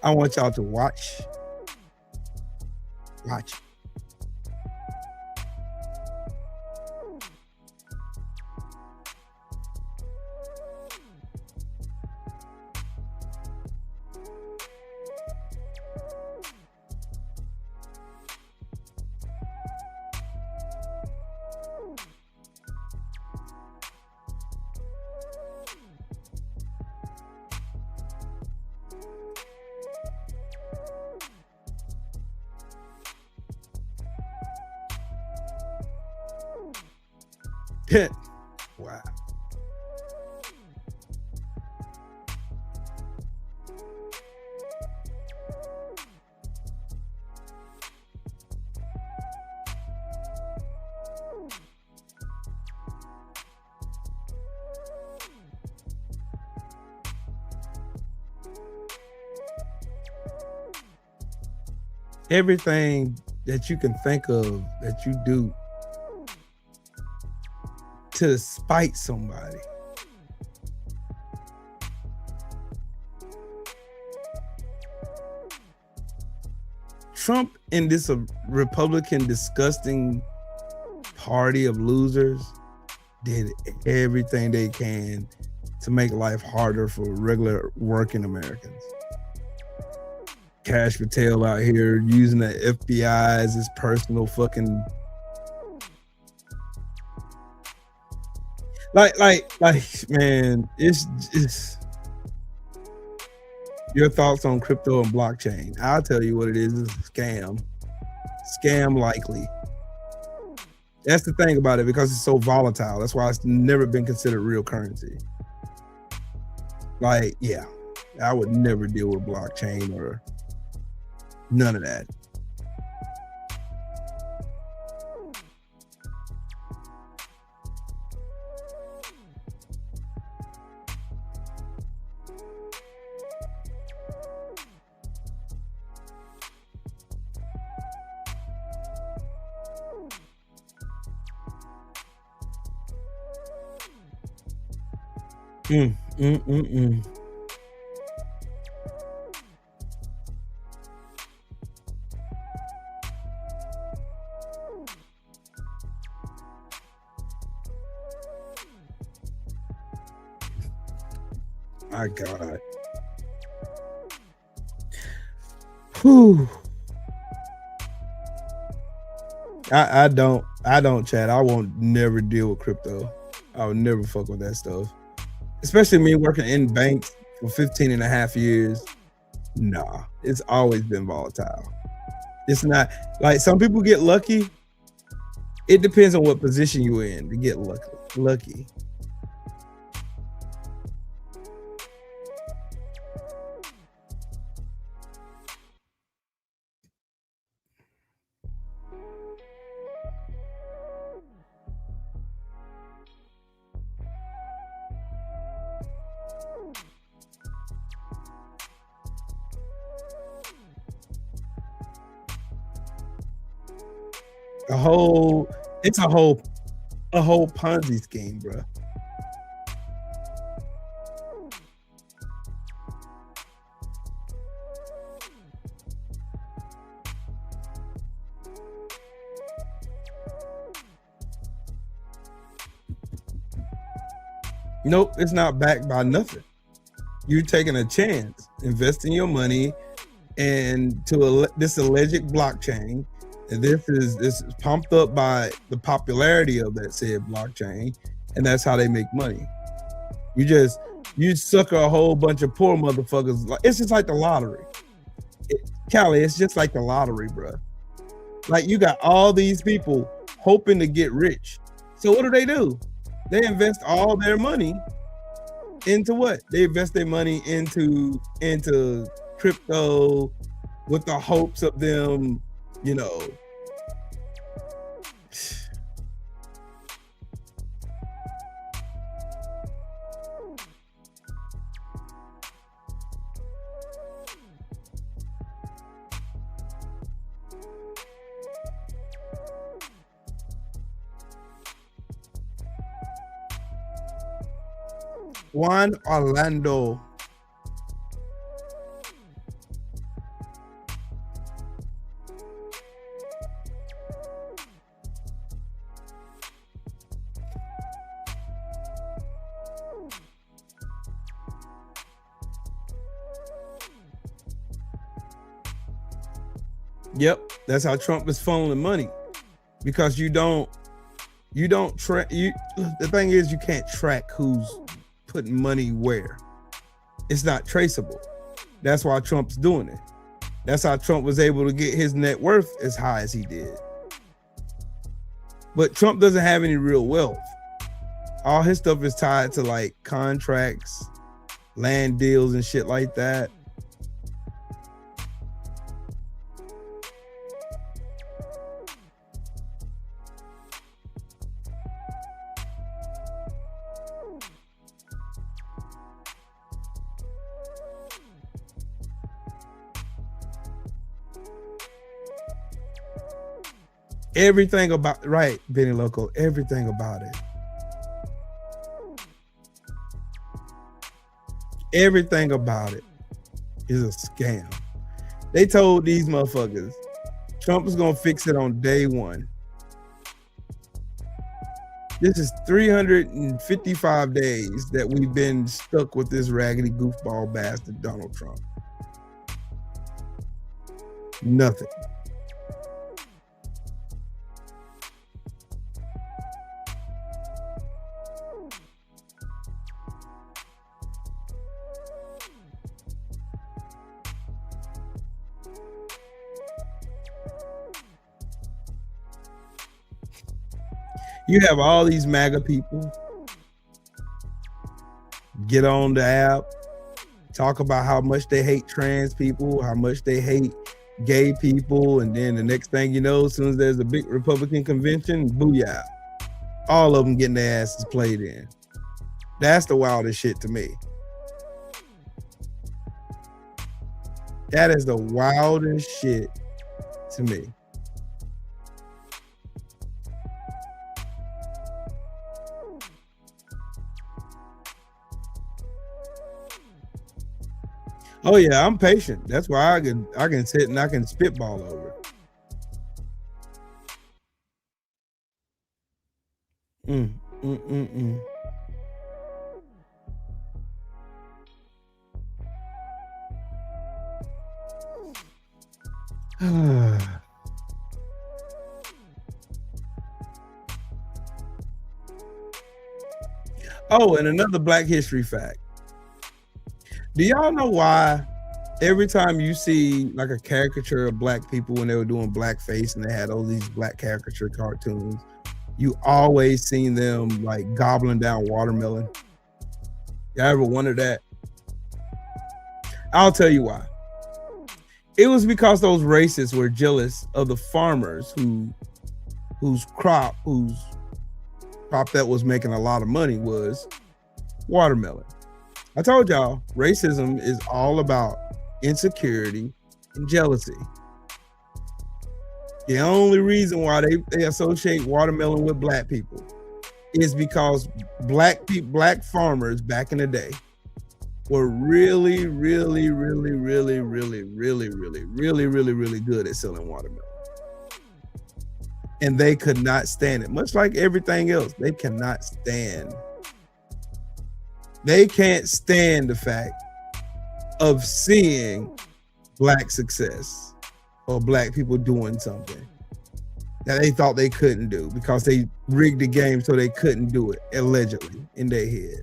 A: I want y'all to watch it. Wow. everything that you can think of that you do to spite somebody. Trump and this Republican disgusting party of losers did everything they can to make life harder for regular working Americans. Cash Patel out here using the FBI as his personal fucking like man, it's your thoughts on crypto and blockchain. I'll tell you what it is. It's a scam likely. That's the thing about it, because it's so volatile. That's why it's never been considered real currency. Like, yeah, I would never deal with blockchain or none of that. My God. Whew. I don't chat. I won't never deal with crypto. I would never fuck with that stuff. Especially me working in banks for 15 and a half years. Nah, it's always been volatile. It's not like some people get lucky. It depends on what position you're in to get lucky. It's a whole Ponzi scheme, bro. Nope, it's not backed by nothing. You're taking a chance, investing your money into this alleged blockchain. And this is pumped up by the popularity of that said blockchain, and that's how they make money. You sucker a whole bunch of poor motherfuckers. It's just like the lottery. Callie, it's just like the lottery, bro. Like, you got all these people hoping to get rich. So what do? They invest all their money into what? They invest their money into crypto with the hopes of them, you know. Juan Orlando. Yep, that's how Trump is funneling money, because you don't track. The thing is, you can't track who's putting money where. It's not traceable. That's why Trump's doing it. That's how Trump was able to get his net worth as high as he did. But Trump doesn't have any real wealth. All his stuff is tied to like contracts, land deals, and shit like that. Everything about right, Benny Loco. Everything about it. Everything about it is a scam. They told these motherfuckers Trump is gonna fix it on day one. This is 355 days that we've been stuck with this raggedy goofball bastard Donald Trump. Nothing. You have all these MAGA people get on the app, talk about how much they hate trans people, how much they hate gay people, and then the next thing you know, as soon as there's a big Republican convention, booyah. All of them getting their asses played in. That's the wildest shit to me. That is the wildest shit to me. Oh yeah, I'm patient. That's why I can sit and I can spitball over. Oh, and another Black History fact. Do y'all know why every time you see like a caricature of black people when they were doing blackface and they had all these black caricature cartoons, you always seen them like gobbling down watermelon? Y'all ever wondered that? I'll tell you why. It was because those racists were jealous of the farmers whose crop that was making a lot of money was watermelon. I told y'all, racism is all about insecurity and jealousy. The only reason why they associate watermelon with black people is because black farmers back in the day were really good at selling watermelon. And they could not stand it. Much like everything else, they cannot stand. They can't stand the fact of seeing black success or black people doing something that they thought they couldn't do because they rigged the game so they couldn't do it, allegedly, in their head.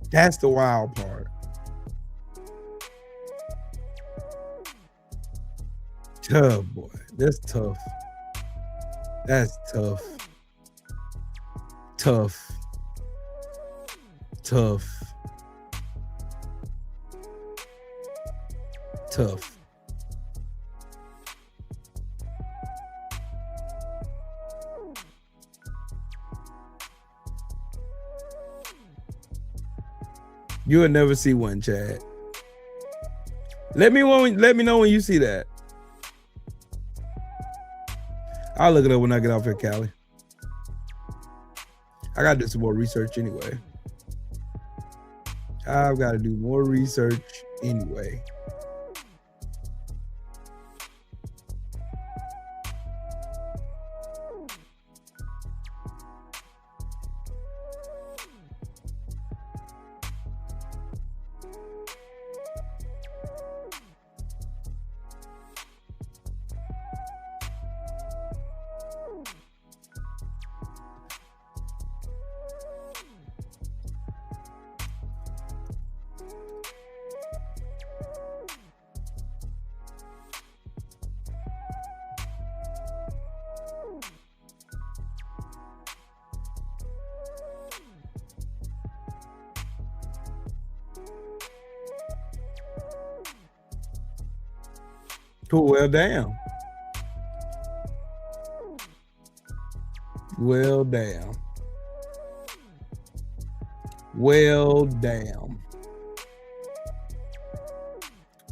A: That's the wild part. Tough, boy. That's tough. That's tough. Tough. Tough. Tough. You will never see one, Chad. Let me know when you see that. I'll look it up when I get off here, Cali. I gotta do some more research anyway. I've got to do more research anyway. Cool. Well, damn. Well, damn. Well, damn.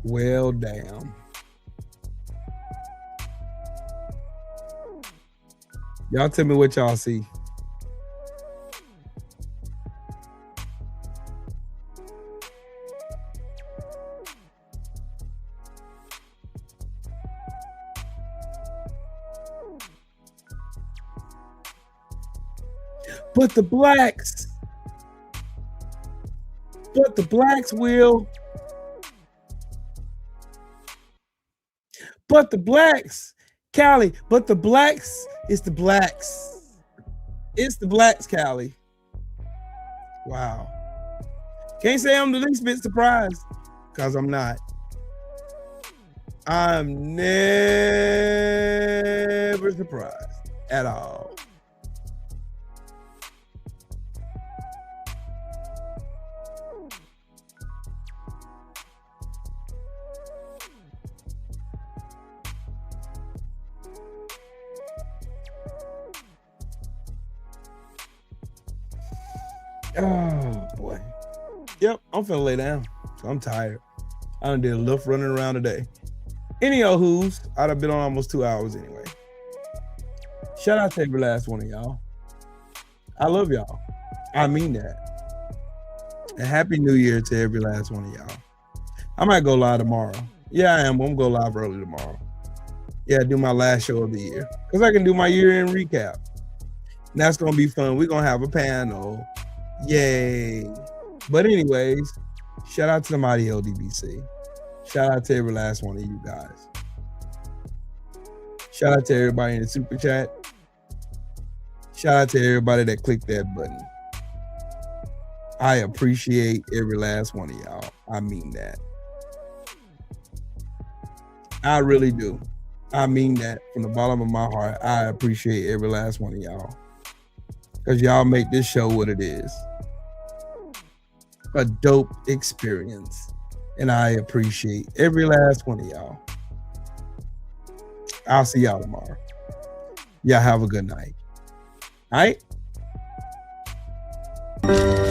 A: Well, damn. Y'all tell me what y'all see. But the blacks will. But the blacks, Callie, but the blacks, it's the blacks. It's the blacks, Callie. Wow. Can't say I'm the least bit surprised, because I'm not. I'm never surprised at all. Oh boy. Yep, I'm finna lay down. I'm tired. I done did enough running around today. Any old who's, I'd have been on almost 2 hours anyway. Shout out to every last one of y'all. I love y'all. I mean that. And happy New Year to every last one of y'all. I might go live tomorrow. Yeah, I am. I'm gonna go live early tomorrow. Yeah, do my last show of the year. Because I can do my year-end recap. And that's gonna be fun. We're gonna have a panel. Yay. But anyways, shout out to the mighty LDBC. Shout out to every last one of you guys. Shout out to everybody in the super chat. Shout out to everybody that clicked that button. I appreciate every last one of y'all. I mean that. I really do. I mean that from the bottom of my heart. I appreciate every last one of y'all. Because y'all make this show what it is. A dope experience. And I appreciate every last one of y'all. I'll see y'all tomorrow. Y'all have a good night. All right?